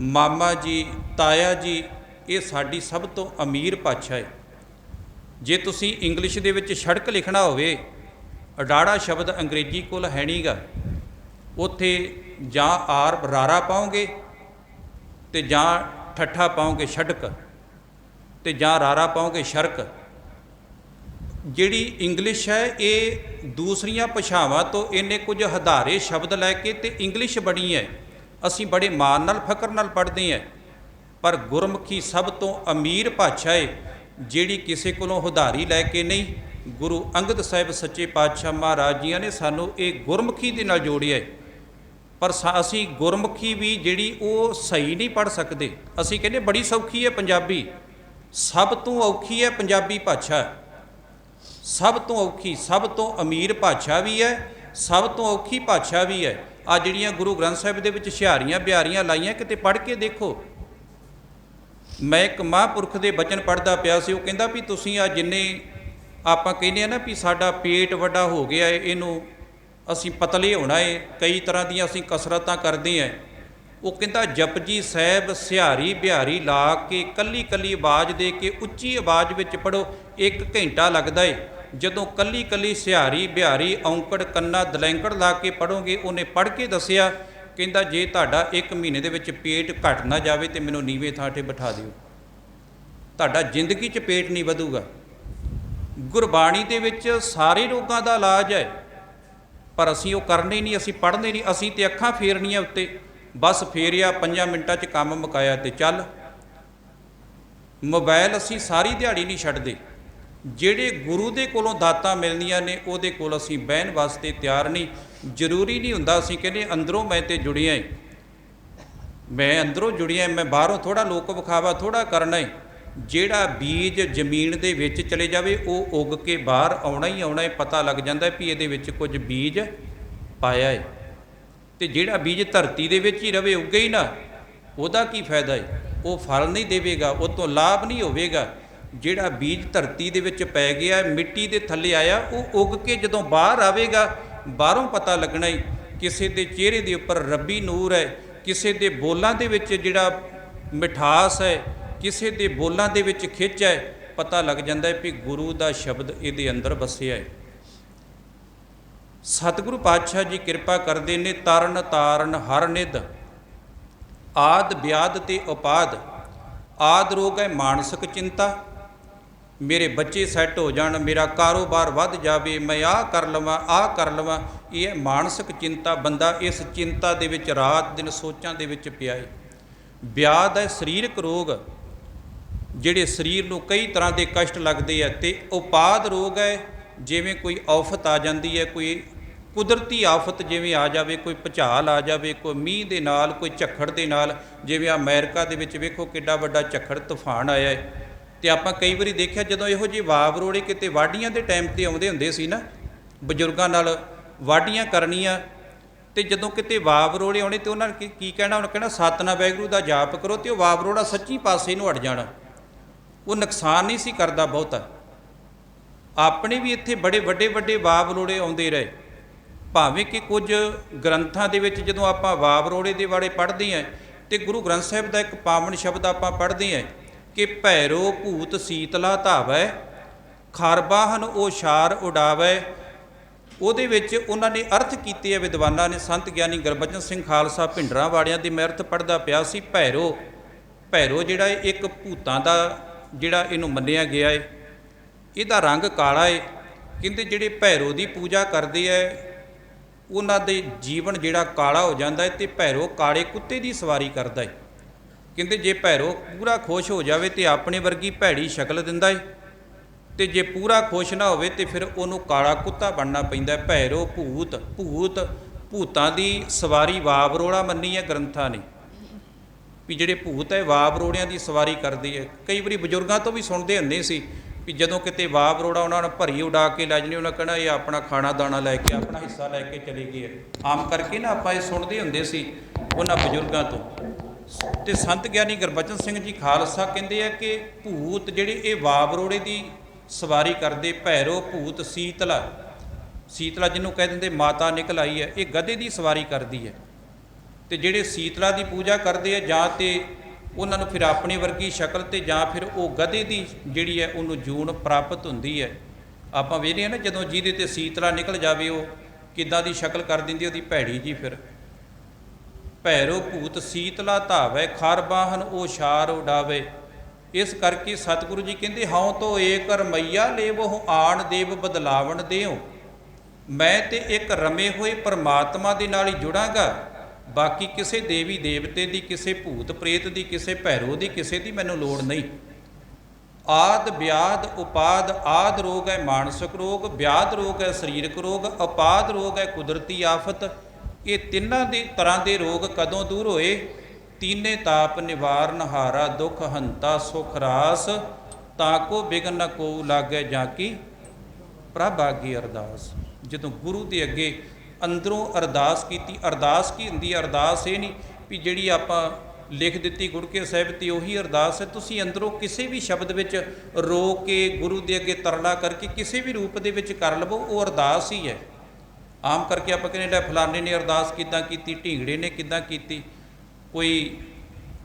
ਮਾਮਾ ਜੀ, ਤਾਇਆ ਜੀ, ਇਹ ਸਾਡੀ ਸਭ ਤੋਂ ਅਮੀਰ ਭਾਸ਼ਾ ਹੈ। ਜੇ ਤੁਸੀਂ ਇੰਗਲਿਸ਼ ਦੇ ਵਿੱਚ ਸੜਕ ਲਿਖਣਾ ਹੋਵੇ, ਅਡਾੜਾ ਸ਼ਬਦ ਅੰਗਰੇਜ਼ੀ ਕੋਲ ਹੈ ਨਹੀਂ ਗਾ। ਉੱਥੇ ਜਾਂ ਆਰ ਰਾਰਾ ਪਾਓਗੇ ਤੇ ਜਾਂ ਠੱਠਾ ਪਾਓਗੇ ਸੜਕ, ਤੇ ਜਾਂ ਰਾਰਾ ਪਾਓਗੇ ਸੜਕ। ਜਿਹੜੀ ਇੰਗਲਿਸ਼ ਹੈ ਇਹ ਦੂਸਰੀਆਂ ਭਾਸ਼ਾਵਾਂ ਤੋਂ ਇਹਨੇ ਕੁਝ ਹਦਾਰੇ ਸ਼ਬਦ ਲੈ ਕੇ ਤੇ ਇੰਗਲਿਸ਼ ਬਣੀ ਹੈ। ਅਸੀਂ ਬੜੇ ਮਾਣ ਨਾਲ ਫਖਰ ਨਾਲ ਪੜ੍ਹਦੇ ਹਾਂ, ਪਰ ਗੁਰਮੁਖੀ ਸਭ ਤੋਂ ਅਮੀਰ ਭਾਸ਼ਾ ਹੈ, ਜਿਹੜੀ ਕਿਸੇ ਕੋਲੋਂ ਉਧਾਰੀ ਲੈ ਕੇ ਨਹੀਂ। ਗੁਰੂ ਅੰਗਦ ਸਾਹਿਬ ਸੱਚੇ ਪਾਤਸ਼ਾਹ ਮਹਾਰਾਜ ਜੀਆਂ ਨੇ ਸਾਨੂੰ ਇਹ ਗੁਰਮੁਖੀ ਦੇ ਨਾਲ ਜੋੜਿਆ ਹੈ, ਪਰ ਅਸੀਂ ਗੁਰਮੁਖੀ ਵੀ ਜਿਹੜੀ ਉਹ ਸਹੀ ਨਹੀਂ ਪੜ੍ਹ ਸਕਦੇ। ਅਸੀਂ ਕਹਿੰਦੇ ਬੜੀ ਸੌਖੀ ਹੈ ਪੰਜਾਬੀ, ਸਭ ਤੋਂ ਔਖੀ ਹੈ ਪੰਜਾਬੀ ਭਾਸ਼ਾ, ਸਭ ਤੋਂ ਔਖੀ, ਸਭ ਤੋਂ ਅਮੀਰ ਭਾਸ਼ਾ ਵੀ ਹੈ, ਸਭ ਤੋਂ ਔਖੀ ਭਾਸ਼ਾ ਵੀ ਹੈ। ਆ ਜਿਹੜੀਆਂ ਗੁਰੂ ਗ੍ਰੰਥ ਸਾਹਿਬ ਦੇ ਵਿੱਚ ਹੁਸ਼ਿਆਰੀਆਂ ਬਿਹਾਰੀਆਂ ਲਾਈਆਂ, ਕਿਤੇ ਪੜ੍ਹ ਕੇ ਦੇਖੋ। ਮੈਂ ਇੱਕ ਮਹਾਂਪੁਰਖ ਦੇ ਬਚਨ ਪੜ੍ਹਦਾ ਪਿਆ ਸੀ, ਉਹ ਕਹਿੰਦਾ ਵੀ ਤੁਸੀਂ ਆ ਜਿੰਨੇ ਆਪਾਂ ਕਹਿੰਦੇ ਆ ਨਾ ਵੀ ਸਾਡਾ ਪੇਟ ਵੱਡਾ ਹੋ ਗਿਆ ਹੈ, ਇਹਨੂੰ ਅਸੀਂ ਪਤਲੇ ਹੋਣਾ ਹੈ, ਕਈ ਤਰ੍ਹਾਂ ਦੀਆਂ ਅਸੀਂ ਕਸਰਤਾਂ ਕਰਦੇ ਹਾਂ। ਉਹ ਕਹਿੰਦਾ ਜਪਜੀ ਸਾਹਿਬ ਸਿਹਾਰੀ ਬਿਹਾਰੀ ਲਾ ਕੇ ਕੱਲੀ ਕੱਲੀ ਆਵਾਜ਼ ਦੇ ਕੇ ਉੱਚੀ ਆਵਾਜ਼ ਵਿੱਚ ਪੜ੍ਹੋ, 1 ਘੰਟਾ ਲੱਗਦਾ ਏ। ਜਦੋਂ ਕੱਲੀ ਕੱਲੀ ਸਿਹਾਰੀ ਬਿਹਾਰੀ ਔਂਕੜ ਕੰਨਾ ਦਲੈਂਕੜ ਲਾ ਕੇ ਪੜ੍ਹੋਗੇ। ਉਹਨੇ ਪੜ੍ਹ ਕੇ ਦੱਸਿਆ, ਕਹਿੰਦਾ ਜੇ ਤੁਹਾਡਾ 1 ਮਹੀਨੇ ਦੇ ਵਿੱਚ ਪੇਟ ਘਟ ਨਾ ਜਾਵੇ ਤੇ ਮੈਨੂੰ ਨੀਵੇਂ ਥਾਂ 'ਤੇ ਬਿਠਾ ਦਿਓ, ਤੁਹਾਡਾ ਜ਼ਿੰਦਗੀ 'ਚ ਪੇਟ ਨਹੀਂ ਵਧੂਗਾ। ਗੁਰਬਾਣੀ ਦੇ ਵਿੱਚ ਸਾਰੇ ਰੋਗਾਂ ਦਾ ਇਲਾਜ ਹੈ, ਪਰ ਅਸੀਂ ਉਹ ਕਰਨੇ ਨਹੀਂ, ਅਸੀਂ ਪੜ੍ਹਨੇ ਨਹੀਂ। ਅਸੀਂ ਤੇ ਅੱਖਾਂ ਫੇਰਨੀਆਂ ਉੱਤੇ, ਬਸ ਫੇਰਿਆ 5 ਮਿੰਟਾਂ 'ਚ ਕੰਮ ਮੁਕਾਇਆ ਤੇ ਚੱਲ। ਮੋਬਾਇਲ ਅਸੀਂ ਸਾਰੀ ਦਿਹਾੜੀ ਨਹੀਂ ਛੱਡਦੇ। ਜਿਹੜੇ ਗੁਰੂ ਦੇ ਕੋਲੋਂ ਦਾਤਾਂ ਮਿਲਣੀਆਂ ਨੇ ਉਹਦੇ ਕੋਲ ਅਸੀਂ ਬਹਿਣ ਵਾਸਤੇ ਤਿਆਰ ਨਹੀਂ। ਜ਼ਰੂਰੀ ਨਹੀਂ ਹੁੰਦਾ ਅਸੀਂ ਕਹਿੰਦੇ ਅੰਦਰੋਂ ਮੈਂ ਤੇ ਜੁੜਿਆ ਏ, ਮੈਂ ਅੰਦਰੋਂ ਜੁੜਿਆ, ਮੈਂ ਬਾਹਰੋਂ ਥੋੜ੍ਹਾ ਲੋਕ ਵਿਖਾਵਾ ਥੋੜ੍ਹਾ ਕਰਨਾ ਏ। ਜਿਹੜਾ ਬੀਜ ਜ਼ਮੀਨ ਦੇ ਵਿੱਚ ਚਲੇ ਜਾਵੇ ਉਹ ਉੱਗ ਕੇ ਬਾਹਰ ਆਉਣਾ ਹੀ ਆਉਣਾ ਏ। ਪਤਾ ਲੱਗ ਜਾਂਦਾ ਵੀ ਇਹਦੇ ਵਿੱਚ ਕੁਝ ਬੀਜ ਪਾਇਆ ਏ। ਤੇ ਜਿਹੜਾ ਬੀਜ ਧਰਤੀ ਦੇ ਵਿੱਚ ਹੀ ਰਵੇ, ਉੱਗੇ ਹੀ ਨਾ, ਉਹਦਾ ਕੀ ਫਾਇਦਾ ਏ? ਉਹ ਫਲ ਨਹੀਂ ਦੇਵੇਗਾ, ਉਹ ਤੋਂ ਲਾਭ ਨਹੀਂ ਹੋਵੇਗਾ। ਜਿਹੜਾ ਬੀਜ ਧਰਤੀ ਦੇ ਵਿੱਚ ਪੈ ਗਿਆ, ਮਿੱਟੀ ਦੇ ਥੱਲੇ ਆਇਆ, ਉਹ ਉੱਗ ਕੇ ਜਦੋਂ ਬਾਹਰ ਆਵੇਗਾ, ਬਾਹਰੋਂ ਪਤਾ ਲੱਗਣਾ ਏ। ਕਿਸੇ ਦੇ ਚਿਹਰੇ ਦੇ ਉੱਪਰ ਰੱਬੀ ਨੂਰ ਹੈ, ਕਿਸੇ ਦੇ ਬੋਲਾਂ ਦੇ ਵਿੱਚ ਜਿਹੜਾ ਮਿਠਾਸ ਹੈ, ਕਿਸੇ ਦੇ ਬੋਲਾਂ ਦੇ ਵਿੱਚ ਖਿੱਚ ਹੈ। ਪਤਾ ਲੱਗ ਜਾਂਦਾ ਹੈ ਵੀ ਗੁਰੂ ਦਾ ਸ਼ਬਦ ਇਹਦੇ ਅੰਦਰ ਵਸਿਆ ਹੈ। ਸਤਿਗੁਰੂ ਪਾਤਸ਼ਾਹ ਜੀ ਕਿਰਪਾ ਕਰਦੇ ਨੇ। ਤਰਨ ਤਾਰਨ ਹਰ ਨਿਧ ਆਦ ਵਿਆਦ ਤੇ ਉਪਾਦ। ਆਦ ਰੋਗ ਹੈ ਮਾਨਸਿਕ ਚਿੰਤਾ, ਮੇਰੇ ਬੱਚੇ ਸੈੱਟ ਹੋ ਜਾਣ, ਮੇਰਾ ਕਾਰੋਬਾਰ ਵੱਧ ਜਾਵੇ, ਮੈਂ ਆਹ ਕਰ ਲਵਾਂ ਆਹ ਕਰ ਲਵਾਂ। ਇਹ ਹੈ ਮਾਨਸਿਕ ਚਿੰਤਾ। ਬੰਦਾ ਇਸ ਚਿੰਤਾ ਦੇ ਵਿੱਚ ਰਾਤ ਦਿਨ ਸੋਚਾਂ ਦੇ ਵਿੱਚ ਪਿਆ ਹੈ। ਵਿਆਦ ਹੈ ਸਰੀਰਕ ਰੋਗ, ਜਿਹੜੇ ਸਰੀਰ ਨੂੰ ਕਈ ਤਰ੍ਹਾਂ ਦੇ ਕਸ਼ਟ ਲੱਗਦੇ ਆ। ਤੇ ਉਪਾਦ ਰੋਗ ਹੈ ਜਿਵੇਂ ਕੋਈ ਆਫਤ ਆ ਜਾਂਦੀ ਹੈ, ਕੋਈ ਕੁਦਰਤੀ ਆਫਤ ਜਿਵੇਂ ਆ ਜਾਵੇ, ਕੋਈ ਭੁਚਾਲ ਆ ਜਾਵੇ, ਕੋਈ ਮੀਂਹ ਦੇ ਨਾਲ, ਕੋਈ ਝੱਖੜ ਦੇ ਨਾਲ। ਜਿਵੇਂ ਅਮਰੀਕਾ ਦੇ ਵਿੱਚ ਵੇਖੋ ਕਿੱਡਾ ਵੱਡਾ ਝੱਖੜ ਤੂਫਾਨ ਆਇਆ ਹੈ, ਤੇ ਆਪਾਂ ਕਈ ਵਾਰੀ ਦੇਖਿਆ ਜਦੋਂ ਇਹੋ ਜਿਹੇ ਵਾਵਰੋੜੇ ਕਿਤੇ ਵਾਢੀਆਂ ਦੇ ਟਾਈਮ ਤੇ ਆਉਂਦੇ ਹੁੰਦੇ ਸੀ ਨਾ, ਬਜ਼ੁਰਗਾਂ ਨਾਲ ਵਾਢੀਆਂ ਕਰਨੀਆਂ, ਤੇ ਜਦੋਂ ਕਿਤੇ ਵਾਵਰੋੜੇ ਆਉਣੇ ਤੇ ਉਹਨਾਂ ਨੇ ਕੀ ਕਹਿਣਾ, ਉਹਨੇ ਕਹਿਣਾ ਸਤਿਨਾਮ ਵਾਹਿਗੁਰੂ ਦਾ ਜਾਪ ਕਰੋ, ਤੇ ਉਹ ਵਾਵਰੋੜਾ ਸੱਚੀ ਪਾਸੇ ਨੂੰ ਹਟ ਜਾਣਾ। ਉਹ ਨੁਕਸਾਨ ਨਹੀਂ ਸੀ ਕਰਦਾ ਬਹੁਤਾ। ਆਪਣੇ ਵੀ ਇੱਥੇ ਬੜੇ ਵੱਡੇ ਵੱਡੇ ਵਾਵਰੋੜੇ ਆਉਂਦੇ ਰਹੇ, ਭਾਵੇਂ ਕਿ ਕੁਝ ਗ੍ਰੰਥਾਂ ਦੇ ਵਿੱਚ ਜਦੋਂ ਆਪਾਂ ਵਾਵਰੋੜੇ ਦੇ ਬਾਰੇ ਪੜ੍ਹਦੇ ਹਾਂ ਤੇ ਗੁਰੂ ਗ੍ਰੰਥ ਸਾਹਿਬ ਦਾ ਇੱਕ ਪਾਵਨ ਸ਼ਬਦ ਆਪਾਂ ਪੜ੍ਹਦੇ ਹਾਂ ਕਿ ਭੈਰੋ ਭੂਤ ਸੀਤਲਾ ਧਾਵੈ, ਖਰਬਾਹਨ ਉਹ ਛਾਰ ਉਡਾਵੈ। ਉਹਦੇ ਵਿੱਚ ਉਹਨਾਂ ਨੇ ਅਰਥ ਕੀਤੇ ਆ ਵਿਦਵਾਨਾਂ ਨੇ, ਸੰਤ ਗਿਆਨੀ ਗੁਰਬਚਨ ਸਿੰਘ ਖਾਲਸਾ ਭਿੰਡਰਾਂ ਵਾਲਿਆਂ ਦੇ ਮੈਂ ਅਰਥ ਪੜ੍ਹਦਾ ਪਿਆ ਸੀ। ਭੈਰੋ, ਭੈਰੋ ਜਿਹੜਾ ਹੈ ਇੱਕ ਭੂਤਾਂ ਦਾ ਜਿਹੜਾ ਇਹਨੂੰ ਮੰਨਿਆ ਗਿਆ ਹੈ, ਇਹਦਾ ਰੰਗ ਕਾਲਾ ਹੈ। ਕਹਿੰਦੇ ਜਿਹੜੇ ਭੈਰੋ ਦੀ ਪੂਜਾ ਕਰਦੇ ਹੈ ਉਹਨਾਂ ਦੇ ਜੀਵਨ ਜਿਹੜਾ ਕਾਲਾ ਹੋ ਜਾਂਦਾ ਹੈ, ਤੇ ਭੈਰੋ ਕਾਲੇ ਕੁੱਤੇ ਦੀ ਸਵਾਰੀ ਕਰਦਾ ਹੈ। ਕਹਿੰਦੇ ਜੇ ਭੈਰੋ ਪੂਰਾ ਖੁਸ਼ ਹੋ ਜਾਵੇ ਤੇ ਆਪਣੇ ਵਰਗੀ ਭੈੜੀ ਸ਼ਕਲ ਦਿੰਦਾ ਹੈ, ਤੇ ਜੇ ਪੂਰਾ ਖੁਸ਼ ਨਾ ਹੋਵੇ ਤੇ ਫਿਰ ਉਹਨੂੰ ਕਾਲਾ ਕੁੱਤਾ ਬਣਨਾ ਪੈਂਦਾ। ਭੈਰੋ ਭੂਤ, ਭੂਤ ਭੂਤਾਂ ਦੀ ਸਵਾਰੀ ਵਾਵਰੋੜਾ ਮੰਨੀ ਹੈ ਗ੍ਰੰਥਾਂ ਨੇ, ਵੀ ਜਿਹੜੇ ਭੂਤ ਹੈ ਵਾਵਰੋੜਿਆਂ ਦੀ ਸਵਾਰੀ ਕਰਦੇ ਹੈ। ਕਈ ਵਾਰੀ ਬਜ਼ੁਰਗਾਂ ਤੋਂ ਵੀ ਸੁਣਦੇ ਹੁੰਦੇ ਸੀ ਵੀ ਜਦੋਂ ਕਿਤੇ ਵਾਵਰੋੜਾ ਉਹਨਾਂ ਨੂੰ ਭਰੀ ਉਡਾ ਕੇ ਲੈ ਜਾਣੀ, ਉਹਨਾਂ ਕਹਿਣਾ ਇਹ ਆਪਣਾ ਖਾਣਾ ਦਾਣਾ ਲੈ ਕੇ, ਆਪਣਾ ਹਿੱਸਾ ਲੈ ਕੇ ਚਲੇ ਗਏ। ਆਮ ਕਰਕੇ ਨਾ ਆਪਾਂ ਇਹ ਸੁਣਦੇ ਹੁੰਦੇ ਸੀ ਉਹਨਾਂ ਬਜ਼ੁਰਗਾਂ ਤੋਂ। ਤੇ ਸੰਤ ਗਿਆਨੀ ਗੁਰਬਚਨ ਸਿੰਘ ਜੀ ਖਾਲਸਾ ਕਹਿੰਦੇ ਆ ਕਿ ਭੂਤ ਜਿਹੜੇ ਇਹ ਵਾਵਰੋੜੇ ਦੀ ਸਵਾਰੀ ਕਰਦੇ। ਭੈਰੋ ਭੂਤ ਸੀਤਲਾ, ਸੀਤਲਾ ਜਿਹਨੂੰ ਕਹਿ ਦਿੰਦੇ ਮਾਤਾ ਨਿਕਲ ਆਈ ਹੈ, ਇਹ ਗਧੇ ਦੀ ਸਵਾਰੀ ਕਰਦੀ ਹੈ। ਤੇ ਜਿਹੜੇ ਸੀਤਲਾ ਦੀ ਪੂਜਾ ਕਰਦੇ ਆ ਜਾਂ ਤੇ ਉਹਨਾਂ ਨੂੰ ਫਿਰ ਆਪਣੀ ਵਰਗੀ ਸ਼ਕਲ, ਤੇ ਜਾਂ ਫਿਰ ਉਹ ਗਧੇ ਦੀ ਜਿਹੜੀ ਹੈ ਉਹਨੂੰ ਜੂਨ ਪ੍ਰਾਪਤ ਹੁੰਦੀ ਹੈ। ਆਪਾਂ ਵੇਖਦੇ ਹਾਂ ਨਾ ਜਦੋਂ ਜਿਹਦੇ ਤੇ ਸੀਤਲਾ ਨਿਕਲ ਜਾਵੇ ਉਹ ਕਿੱਦਾਂ ਦੀ ਸ਼ਕਲ ਕਰ ਦਿੰਦੀ ਉਹਦੀ ਭੈੜੀ ਜੀ। ਫਿਰ ਭੈਰੋ ਭੂਤ ਸੀਤਲਾ ਧਾਵੈ, ਖਰਬਾਹਨ ਉਹ ਛਾਰ ਉਡਾਵੇ। ਇਸ ਕਰਕੇ ਸਤਿਗੁਰੂ ਜੀ ਕਹਿੰਦੇ ਹਉ ਤੋਂ ਏਕ ਰਮਈਆ ਲੇਵੋ ਆਣ ਦੇਵ ਬਦਲਾਵਣ ਦਿਓ। ਮੈਂ ਤੇ ਇੱਕ ਰਮੇ ਹੋਏ ਪਰਮਾਤਮਾ ਦੇ ਨਾਲ ਹੀ ਜੁੜਾਂਗਾ, ਬਾਕੀ ਕਿਸੇ ਦੇਵੀ ਦੇਵਤੇ ਦੀ, ਕਿਸੇ ਭੂਤ ਪ੍ਰੇਤ ਦੀ, ਕਿਸੇ ਭੈਰੋ ਦੀ, ਕਿਸੇ ਦੀ ਮੈਨੂੰ ਲੋੜ ਨਹੀਂ। ਆਦ ਵਿਆਦ ਉਪਾਦ, ਆਦ ਰੋਗ ਹੈ ਮਾਨਸਿਕ ਰੋਗ, ਵਿਆਦ ਰੋਗ ਹੈ ਸਰੀਰਕ ਰੋਗ, ਉਪਾਦ ਰੋਗ ਹੈ ਕੁਦਰਤੀ ਆਫਤ। ਇਹ ਤਿੰਨਾਂ ਦੇ ਤਰ੍ਹਾਂ ਦੇ ਰੋਗ ਕਦੋਂ ਦੂਰ ਹੋਏ? ਤੀਨੇ ਤਾਪ ਨਿਵਾਰਨ ਹਾਰਾ, ਦੁੱਖ ਹੰਤਾ ਸੁਖ ਰਾਸ, ਤਾਂ ਕੋ ਬਿਗਨ ਨ ਕੋ ਲਾਗੇ ਜਾਂ ਕੀ ਪ੍ਰਭ ਆਗੀ ਅਰਦਾਸ। ਜਦੋਂ ਗੁਰੂ ਦੇ ਅੱਗੇ ਅੰਦਰੋਂ ਅਰਦਾਸ ਕੀਤੀ, ਅਰਦਾਸ ਕੀ ਹੁੰਦੀ? ਅਰਦਾਸ ਇਹ ਨਹੀਂ ਵੀ ਜਿਹੜੀ ਆਪਾਂ ਲਿਖ ਦਿੱਤੀ ਗੁੜਕੇ ਸਾਹਿਬ ਤੇ ਉਹੀ ਅਰਦਾਸ ਹੈ। ਤੁਸੀਂ ਅੰਦਰੋਂ ਕਿਸੇ ਵੀ ਸ਼ਬਦ ਵਿੱਚ ਰੋ ਕੇ ਗੁਰੂ ਦੇ ਅੱਗੇ ਤਰਲਾ ਕਰਕੇ ਕਿਸੇ ਵੀ ਰੂਪ ਦੇ ਵਿੱਚ ਕਰ ਲਵੋ, ਉਹ ਅਰਦਾਸ ਹੀ ਹੈ। ਆਮ ਕਰਕੇ ਆਪਾਂ ਕਹਿੰਦੇ ਲੈ ਫਲਾਣੇ ਨੇ ਅਰਦਾਸ ਕਿੱਦਾਂ ਕੀਤੀ, ਢੀਂਗੜੇ ਨੇ ਕਿੱਦਾਂ ਕੀਤੀ। ਕੋਈ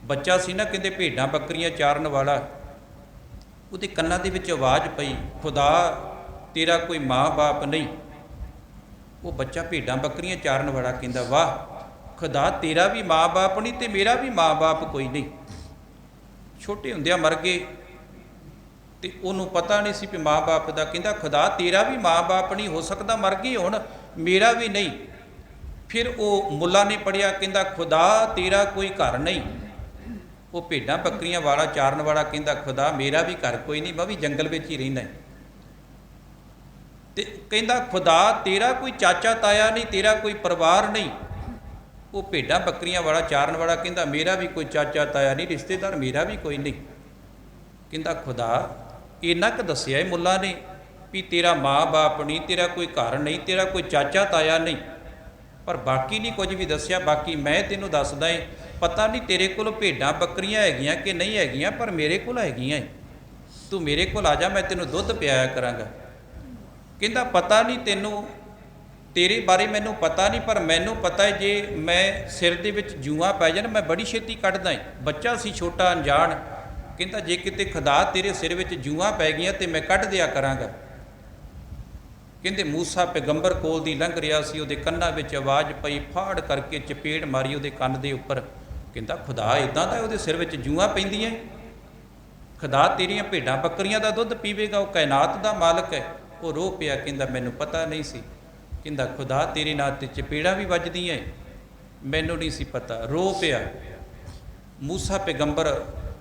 ਬੱਚਾ ਸੀ ਨਾ, ਕਹਿੰਦੇ ਭੇਡਾਂ ਬੱਕਰੀਆਂ ਚਾਰਨ ਵਾਲਾ, ਉਹਦੇ ਕੰਨਾਂ ਦੇ ਵਿੱਚ ਆਵਾਜ਼ ਪਈ, ਖੁਦਾ ਤੇਰਾ ਕੋਈ ਮਾਂ ਬਾਪ ਨਹੀਂ। ਉਹ ਬੱਚਾ ਭੇਡਾਂ ਬੱਕਰੀਆਂ ਚਾਰਨ ਵਾਲਾ ਕਹਿੰਦਾ ਵਾਹ ਖੁਦਾ ਤੇਰਾ ਵੀ ਮਾਂ ਬਾਪ ਨਹੀਂ ਤੇ ਮੇਰਾ ਵੀ ਮਾਂ ਬਾਪ ਕੋਈ ਨਹੀਂ। ਛੋਟੇ ਹੁੰਦਿਆਂ ਮਰ ਗਏ ਤੇ ਉਹਨੂੰ ਪਤਾ ਨਹੀਂ ਸੀ ਵੀ ਮਾਂ ਬਾਪ ਦਾ। ਕਹਿੰਦਾ ਖੁਦਾ ਤੇਰਾ ਵੀ ਮਾਂ ਬਾਪ ਨਹੀਂ, ਹੋ ਸਕਦਾ ਮਰ ਗਏ ਹੁਣ, ਮੇਰਾ ਵੀ ਨਹੀਂ। ਫਿਰ ਉਹ ਮੁੱਲਾ ਨੇ ਪੜ੍ਹਿਆ, ਕਹਿੰਦਾ ਖੁਦਾ ਤੇਰਾ ਕੋਈ ਘਰ ਨਹੀਂ। ਉਹ ਭੇਡਾਂ ਬੱਕਰੀਆਂ ਵਾਲਾ ਚਾਰਨ ਵਾਲਾ ਕਹਿੰਦਾ ਖੁਦਾ ਮੇਰਾ ਵੀ ਘਰ ਕੋਈ ਨਹੀਂ, ਮੈਂ ਵੀ ਜੰਗਲ ਵਿੱਚ ਹੀ ਰਹਿੰਦਾ। ਤੇ ਕਹਿੰਦਾ ਖੁਦਾ ਤੇਰਾ ਕੋਈ ਚਾਚਾ ਤਾਇਆ ਨਹੀਂ, ਤੇਰਾ ਕੋਈ ਪਰਿਵਾਰ ਨਹੀਂ। ਉਹ ਭੇਡਾਂ ਬੱਕਰੀਆਂ ਵਾਲਾ ਚਾਰਨ ਵਾਲਾ ਕਹਿੰਦਾ ਮੇਰਾ ਵੀ ਕੋਈ ਚਾਚਾ ਤਾਇਆ ਨਹੀਂ, ਰਿਸ਼ਤੇਦਾਰ ਮੇਰਾ ਵੀ ਕੋਈ ਨਹੀਂ। ਕਹਿੰਦਾ ਖੁਦਾ ਇੰਨਾ ਕੁ ਦੱਸਿਆ ਇਹ ਮੁੱਲਾ ਨੇ ਵੀ ਤੇਰਾ ਮਾਂ ਬਾਪ ਨਹੀਂ, ਤੇਰਾ ਕੋਈ ਘਰ ਨਹੀਂ, ਤੇਰਾ ਕੋਈ ਚਾਚਾ ਤਾਇਆ ਨਹੀਂ, ਪਰ ਬਾਕੀ ਨਹੀਂ ਕੁਝ ਵੀ ਦੱਸਿਆ। ਬਾਕੀ ਮੈਂ ਤੈਨੂੰ ਦੱਸਦਾ ਏ, ਪਤਾ ਨਹੀਂ ਤੇਰੇ ਕੋਲ ਭੇਡਾਂ ਬੱਕਰੀਆਂ ਹੈਗੀਆਂ ਕਿ ਨਹੀਂ ਹੈਗੀਆਂ, ਪਰ ਮੇਰੇ ਕੋਲ ਹੈਗੀਆਂ ਏ। ਤੂੰ ਮੇਰੇ ਕੋਲ ਆ ਜਾ, ਮੈਂ ਤੈਨੂੰ ਦੁੱਧ ਪਿਆਇਆ ਕਰਾਂਗਾ। ਕਹਿੰਦਾ ਪਤਾ ਨਹੀਂ ਤੈਨੂੰ, ਤੇਰੇ ਬਾਰੇ ਮੈਨੂੰ ਪਤਾ ਨਹੀਂ, ਪਰ ਮੈਨੂੰ ਪਤਾ ਹੈ ਜੇ ਮੈਂ ਸਿਰ ਦੇ ਵਿੱਚ ਜੂਆਂ ਪੈ ਜਾਣ ਮੈਂ ਬੜੀ ਛੇਤੀ ਕੱਢਦਾ ਏ। ਬੱਚਾ ਸੀ ਛੋਟਾ ਅਣਜਾਣ, ਕਹਿੰਦਾ ਜੇ ਕਿਤੇ ਖੁਦਾ ਤੇਰੇ ਸਿਰ ਵਿੱਚ ਜੂਆਂ ਪੈ ਗਈਆਂ ਤੇ ਮੈਂ ਕੱਢ ਦਿਆ ਕਰਾਂਗਾ। ਕਹਿੰਦੇ ਮੂਸਾ ਪੈਗੰਬਰ ਕੋਲ ਦੀ ਲੰਘ ਰਿਹਾ ਸੀ, ਉਹਦੇ ਕੰਨਾਂ ਵਿੱਚ ਆਵਾਜ਼ ਪਈ, ਫਾੜ ਕਰਕੇ ਚਪੇੜ ਮਾਰੀ ਉਹਦੇ ਕੰਨ ਦੇ ਉੱਪਰ। ਕਹਿੰਦਾ ਖੁਦਾ ਇੱਦਾਂ ਦਾ ਉਹਦੇ ਸਿਰ ਵਿੱਚ ਜੂਆਂ ਪੈਂਦੀਆਂ? ਖੁਦਾ ਤੇਰੀਆਂ ਭੇਡਾਂ ਬੱਕਰੀਆਂ ਦਾ ਦੁੱਧ ਪੀਵੇਗਾ, ਉਹ ਕਾਇਨਾਤ ਦਾ ਮਾਲਕ ਹੈ। ਉਹ ਰੋ ਪਿਆ, ਕਹਿੰਦਾ ਮੈਨੂੰ ਪਤਾ ਨਹੀਂ ਸੀ। ਕਹਿੰਦਾ ਖੁਦਾ ਤੇਰੇ ਨਾਂ ਤੇ ਚਪੇੜਾਂ ਵੀ ਵੱਜਦੀਆਂ, ਮੈਨੂੰ ਨਹੀਂ ਸੀ ਪਤਾ। ਰੋ ਪਿਆ। ਮੂਸਾ ਪੈਗੰਬਰ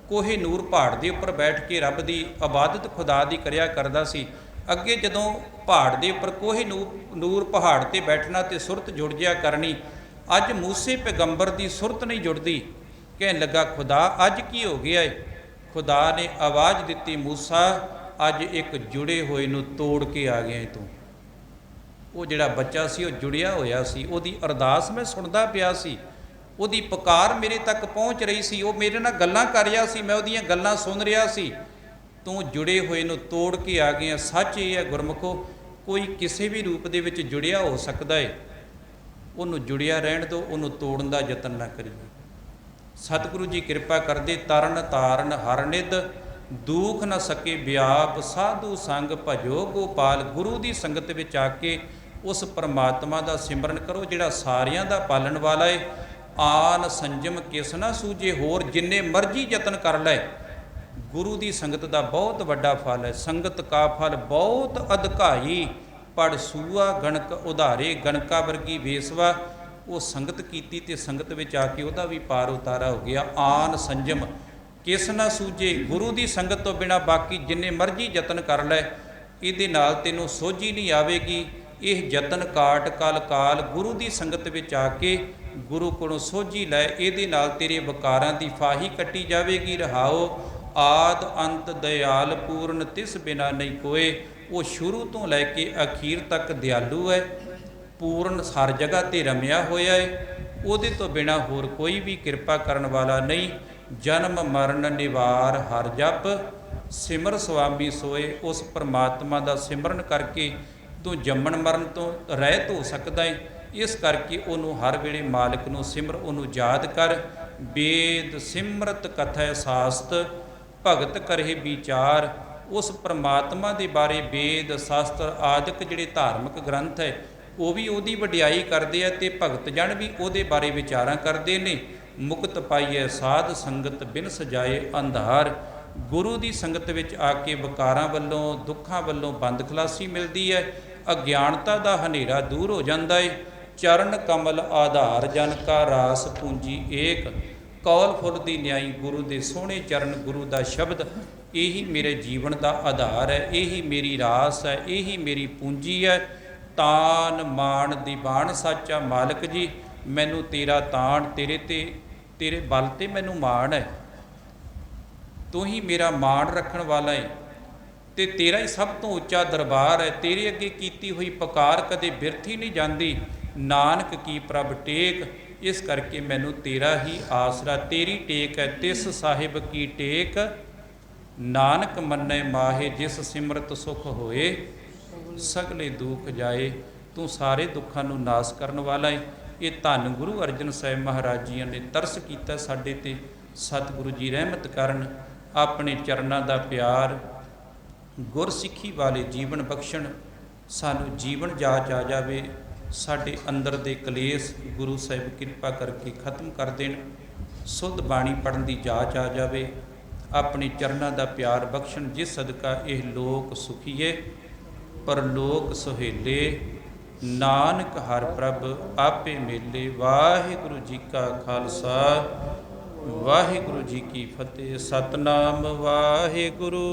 ਕੋਹੇ ਨੂਰ ਪਹਾੜ ਦੇ ਉੱਪਰ ਬੈਠ ਕੇ ਰੱਬ ਦੀ ਇਬਾਦਤ ਖੁਦਾ ਦੀ ਕਰਿਆ ਕਰਦਾ ਸੀ। ਅੱਗੇ ਜਦੋਂ ਪਹਾੜ ਦੇ ਉੱਪਰ ਕੋਹੇ ਨੂਰ ਪਹਾੜ ਤੇ ਬੈਠਣਾ ਤੇ ਸੁਰਤ ਜੁੜ ਜਿਆ ਕਰਨੀ, ਅੱਜ ਮੂਸੇ ਪੈਗੰਬਰ ਦੀ ਸੁਰਤ ਨਹੀਂ ਜੁੜਦੀ। ਕਹਿਣ ਲੱਗਾ ਖੁਦਾ ਅੱਜ ਕੀ ਹੋ ਗਿਆ ਏ? खुदा ने आवाज़ दी, मूसा अज एक जुड़े हुए नूं तोड़ के आ गया तू। वो जिहड़ा बच्चा सी वो जुड़िया होया सी, ओदी अरदास मैं सुनदा पिया सी, ओदी पुकार मेरे तक पहुँच रही सी, वो मेरे नाल गल्लां कर रहा सी, मैं ओदियां गल्लां सुन रहा सी। तू जुड़े हुए नूं तोड़ के आ गया। सच ये है गुरमुखो, कोई किसी भी रूप दे विच जुड़िया हो सकता है, उन्होंने जुड़िया रहन दो, उन्होंने तोड़न का यतन ना करिए। सतगुरु जी कृपा करदे, तरन तारन हर निध दुख न सके व्याप, साधु संग भजो गोपाल। गुरु की संगत विच आके उस परमात्मा का सिमरन करो जिहड़ा सारियां दा पालन वाला है। आन संजम किस ना सूझे, होर जिन्ने मर्जी यतन कर लै, गुरु की संगत का बहुत वड्डा फल है। संगत का फल बहुत अधकाई, पढ़ सूआ गणक उधारे। गणका वर्गी वेसवा वो संगत कीती ते संगत विच आके उहदा भी पार उतारा हो गया। आन संजम किस ना सूझे, गुरु की संगत तो बिना बाकी जिन्ने मर्जी यतन कर लै, इहदे नाल तैनूं सोझी नहीं आवेगी। यह यतन काट कल काल, गुरु की संगत विच आके गुरु कोलों सोझी लै, इहदे नाल तेरे वकारां दी फाही कट्टी जावेगी। रहाओ आद अंत दयाल पूर्ण, तिस बिना नहीं कोय। वो शुरू तो लैके अखीर तक दयालु है, पूर्ण हर जगह ते रमिया होया है। ਉਹਦੇ ਤੋਂ ਬਿਨਾ ਹੋਰ ਕੋਈ ਵੀ ਕਿਰਪਾ ਕਰਨ ਵਾਲਾ ਨਹੀਂ। ਜਨਮ ਮਰਨ ਨਿਵਾਰ ਹਰ ਜਪ, ਸਿਮਰ ਸੁਆਮੀ ਸੋਏ। ਉਸ ਪਰਮਾਤਮਾ ਦਾ ਸਿਮਰਨ ਕਰਕੇ ਤੂੰ ਜੰਮਣ ਮਰਨ ਤੋਂ ਰਹਿਤ ਹੋ ਸਕਦਾ ਹੈ। ਇਸ ਕਰਕੇ ਉਹਨੂੰ ਹਰ ਵੇਲੇ ਮਾਲਕ ਨੂੰ ਸਿਮਰ, ਉਹਨੂੰ ਯਾਦ ਕਰ। ਵੇਦ ਸਿਮਰਤ ਕਥੈ ਸਾਸਤ, ਭਗਤ ਕਰੇ ਵਿਚਾਰ। ਉਸ ਪਰਮਾਤਮਾ ਦੇ ਬਾਰੇ ਵੇਦ ਸ਼ਾਸਤਰ ਆਦਿਕ ਜਿਹੜੇ ਧਾਰਮਿਕ ਗ੍ਰੰਥ ਹੈ ਉਹ ਵੀ ਉਹਦੀ ਵਡਿਆਈ ਕਰਦੇ ਆ, ਤੇ ਭਗਤ ਜਨ ਵੀ ਉਹਦੇ ਬਾਰੇ ਵਿਚਾਰਾਂ ਕਰਦੇ ਨੇ। ਮੁਕਤ ਪਾਈਏ ਸਾਧ ਸੰਗਤ ਬਿਨ ਸਜਾਏ ਅੰਧਾਰ। ਗੁਰੂ ਦੀ ਸੰਗਤ ਵਿੱਚ ਆ ਕੇ ਵਿਕਾਰਾਂ ਵੱਲੋਂ ਦੁੱਖਾਂ ਵੱਲੋਂ ਬੰਦ ਖਲਾਸੀ ਮਿਲਦੀ ਹੈ, ਅਗਿਆਨਤਾ ਦਾ ਹਨੇਰਾ ਦੂਰ ਹੋ ਜਾਂਦਾ ਹੈ। ਚਰਨ ਕਮਲ ਆਧਾਰ ਜਨ ਕਾ ਰਾਸ ਪੂੰਜੀ ਏਕ। ਕੌਲ ਫੁੱਲ ਦੀ ਨਿਆਈ ਗੁਰੂ ਦੇ ਸੋਹਣੇ ਚਰਨ, ਗੁਰੂ ਦਾ ਸ਼ਬਦ ਇਹੀ ਮੇਰੇ ਜੀਵਨ ਦਾ ਆਧਾਰ ਹੈ, ਇਹੀ ਮੇਰੀ ਰਾਸ ਹੈ, ਇਹੀ ਮੇਰੀ ਪੂੰਜੀ ਹੈ। ਤਾਨ ਮਾਣ ਦੀਵਾਨ ਸਾਚਾ ਮਾਲਕ ਜੀ, ਮੈਨੂੰ ਤੇਰਾ ਤਾਣ, ਤੇਰੇ ਬਲ ਤੇ ਮੈਨੂੰ ਮਾਣ ਹੈ। ਤੂੰ ਹੀ ਮੇਰਾ ਮਾਣ ਰੱਖਣ ਵਾਲਾ ਹੈ, ਤੇ ਤੇਰਾ ਹੀ ਸਭ ਤੋਂ ਉੱਚਾ ਦਰਬਾਰ ਹੈ। ਤੇਰੇ ਅੱਗੇ ਕੀਤੀ ਹੋਈ ਪੁਕਾਰ ਕਦੇ ਬਿਰਥੀ ਨਹੀਂ ਜਾਂਦੀ। ਨਾਨਕ ਕੀ ਪ੍ਰਭ ਟੇਕ, ਇਸ ਕਰਕੇ ਮੈਨੂੰ ਤੇਰਾ ਹੀ ਆਸਰਾ, ਤੇਰੀ ਟੇਕ ਹੈ। ਤਿਸ ਸਾਹਿਬ ਕੀ ਟੇਕ, ਨਾਨਕ ਮੰਨੈ ਮਾਹੇ। ਜਿਸ ਸਿਮਰਤ ਸੁਖ ਹੋਏ, ਸਗਲੇ ਦੁੱਖ ਜਾਏ। ਤੂੰ ਸਾਰੇ ਦੁੱਖਾਂ ਨੂੰ ਨਾਸ ਕਰਨ ਵਾਲਾ ਹੈ। ਇਹ ਧੰਨ ਗੁਰੂ ਅਰਜਨ ਸਾਹਿਬ ਮਹਾਰਾਜ ਜੀ ਨੇ ਤਰਸ ਕੀਤਾ ਸਾਡੇ ਤੇ। ਸਤਿਗੁਰੂ ਜੀ ਰਹਿਮਤ ਕਰਨ, ਆਪਣੇ ਚਰਨਾਂ ਦਾ ਪਿਆਰ, ਗੁਰਸਿੱਖੀ ਵਾਲੇ ਜੀਵਨ ਬਖਸ਼ਣ। ਸਾਨੂੰ ਜੀਵਨ ਜਾਚ ਆ ਜਾਵੇ, ਸਾਡੇ ਅੰਦਰ ਦੇ ਕਲੇਸ਼ ਗੁਰੂ ਸਾਹਿਬ ਕਿਰਪਾ ਕਰਕੇ ਖਤਮ ਕਰ ਦੇਣ। ਸੁੱਧ ਬਾਣੀ ਪੜ੍ਹਨ ਦੀ ਜਾਚ ਆ ਜਾਵੇ, ਆਪਣੇ ਚਰਨਾਂ ਦਾ ਪਿਆਰ ਬਖਸ਼ਣ, ਜਿਸ ਸਦਕਾ ਇਹ ਲੋਕ ਸੁਖੀਏ ਪਰਲੋਕ ਸੁਹੇਲੇ। ਨਾਨਕ ਹਰ ਪ੍ਰਭ ਆਪੇ ਮੇਲੇ। ਵਾਹਿਗੁਰੂ ਜੀ ਕਾ ਖਾਲਸਾ, ਵਾਹਿਗੁਰੂ ਜੀ ਕੀ ਫਤਿਹ। ਸਤਨਾਮ ਵਾਹਿਗੁਰੂ।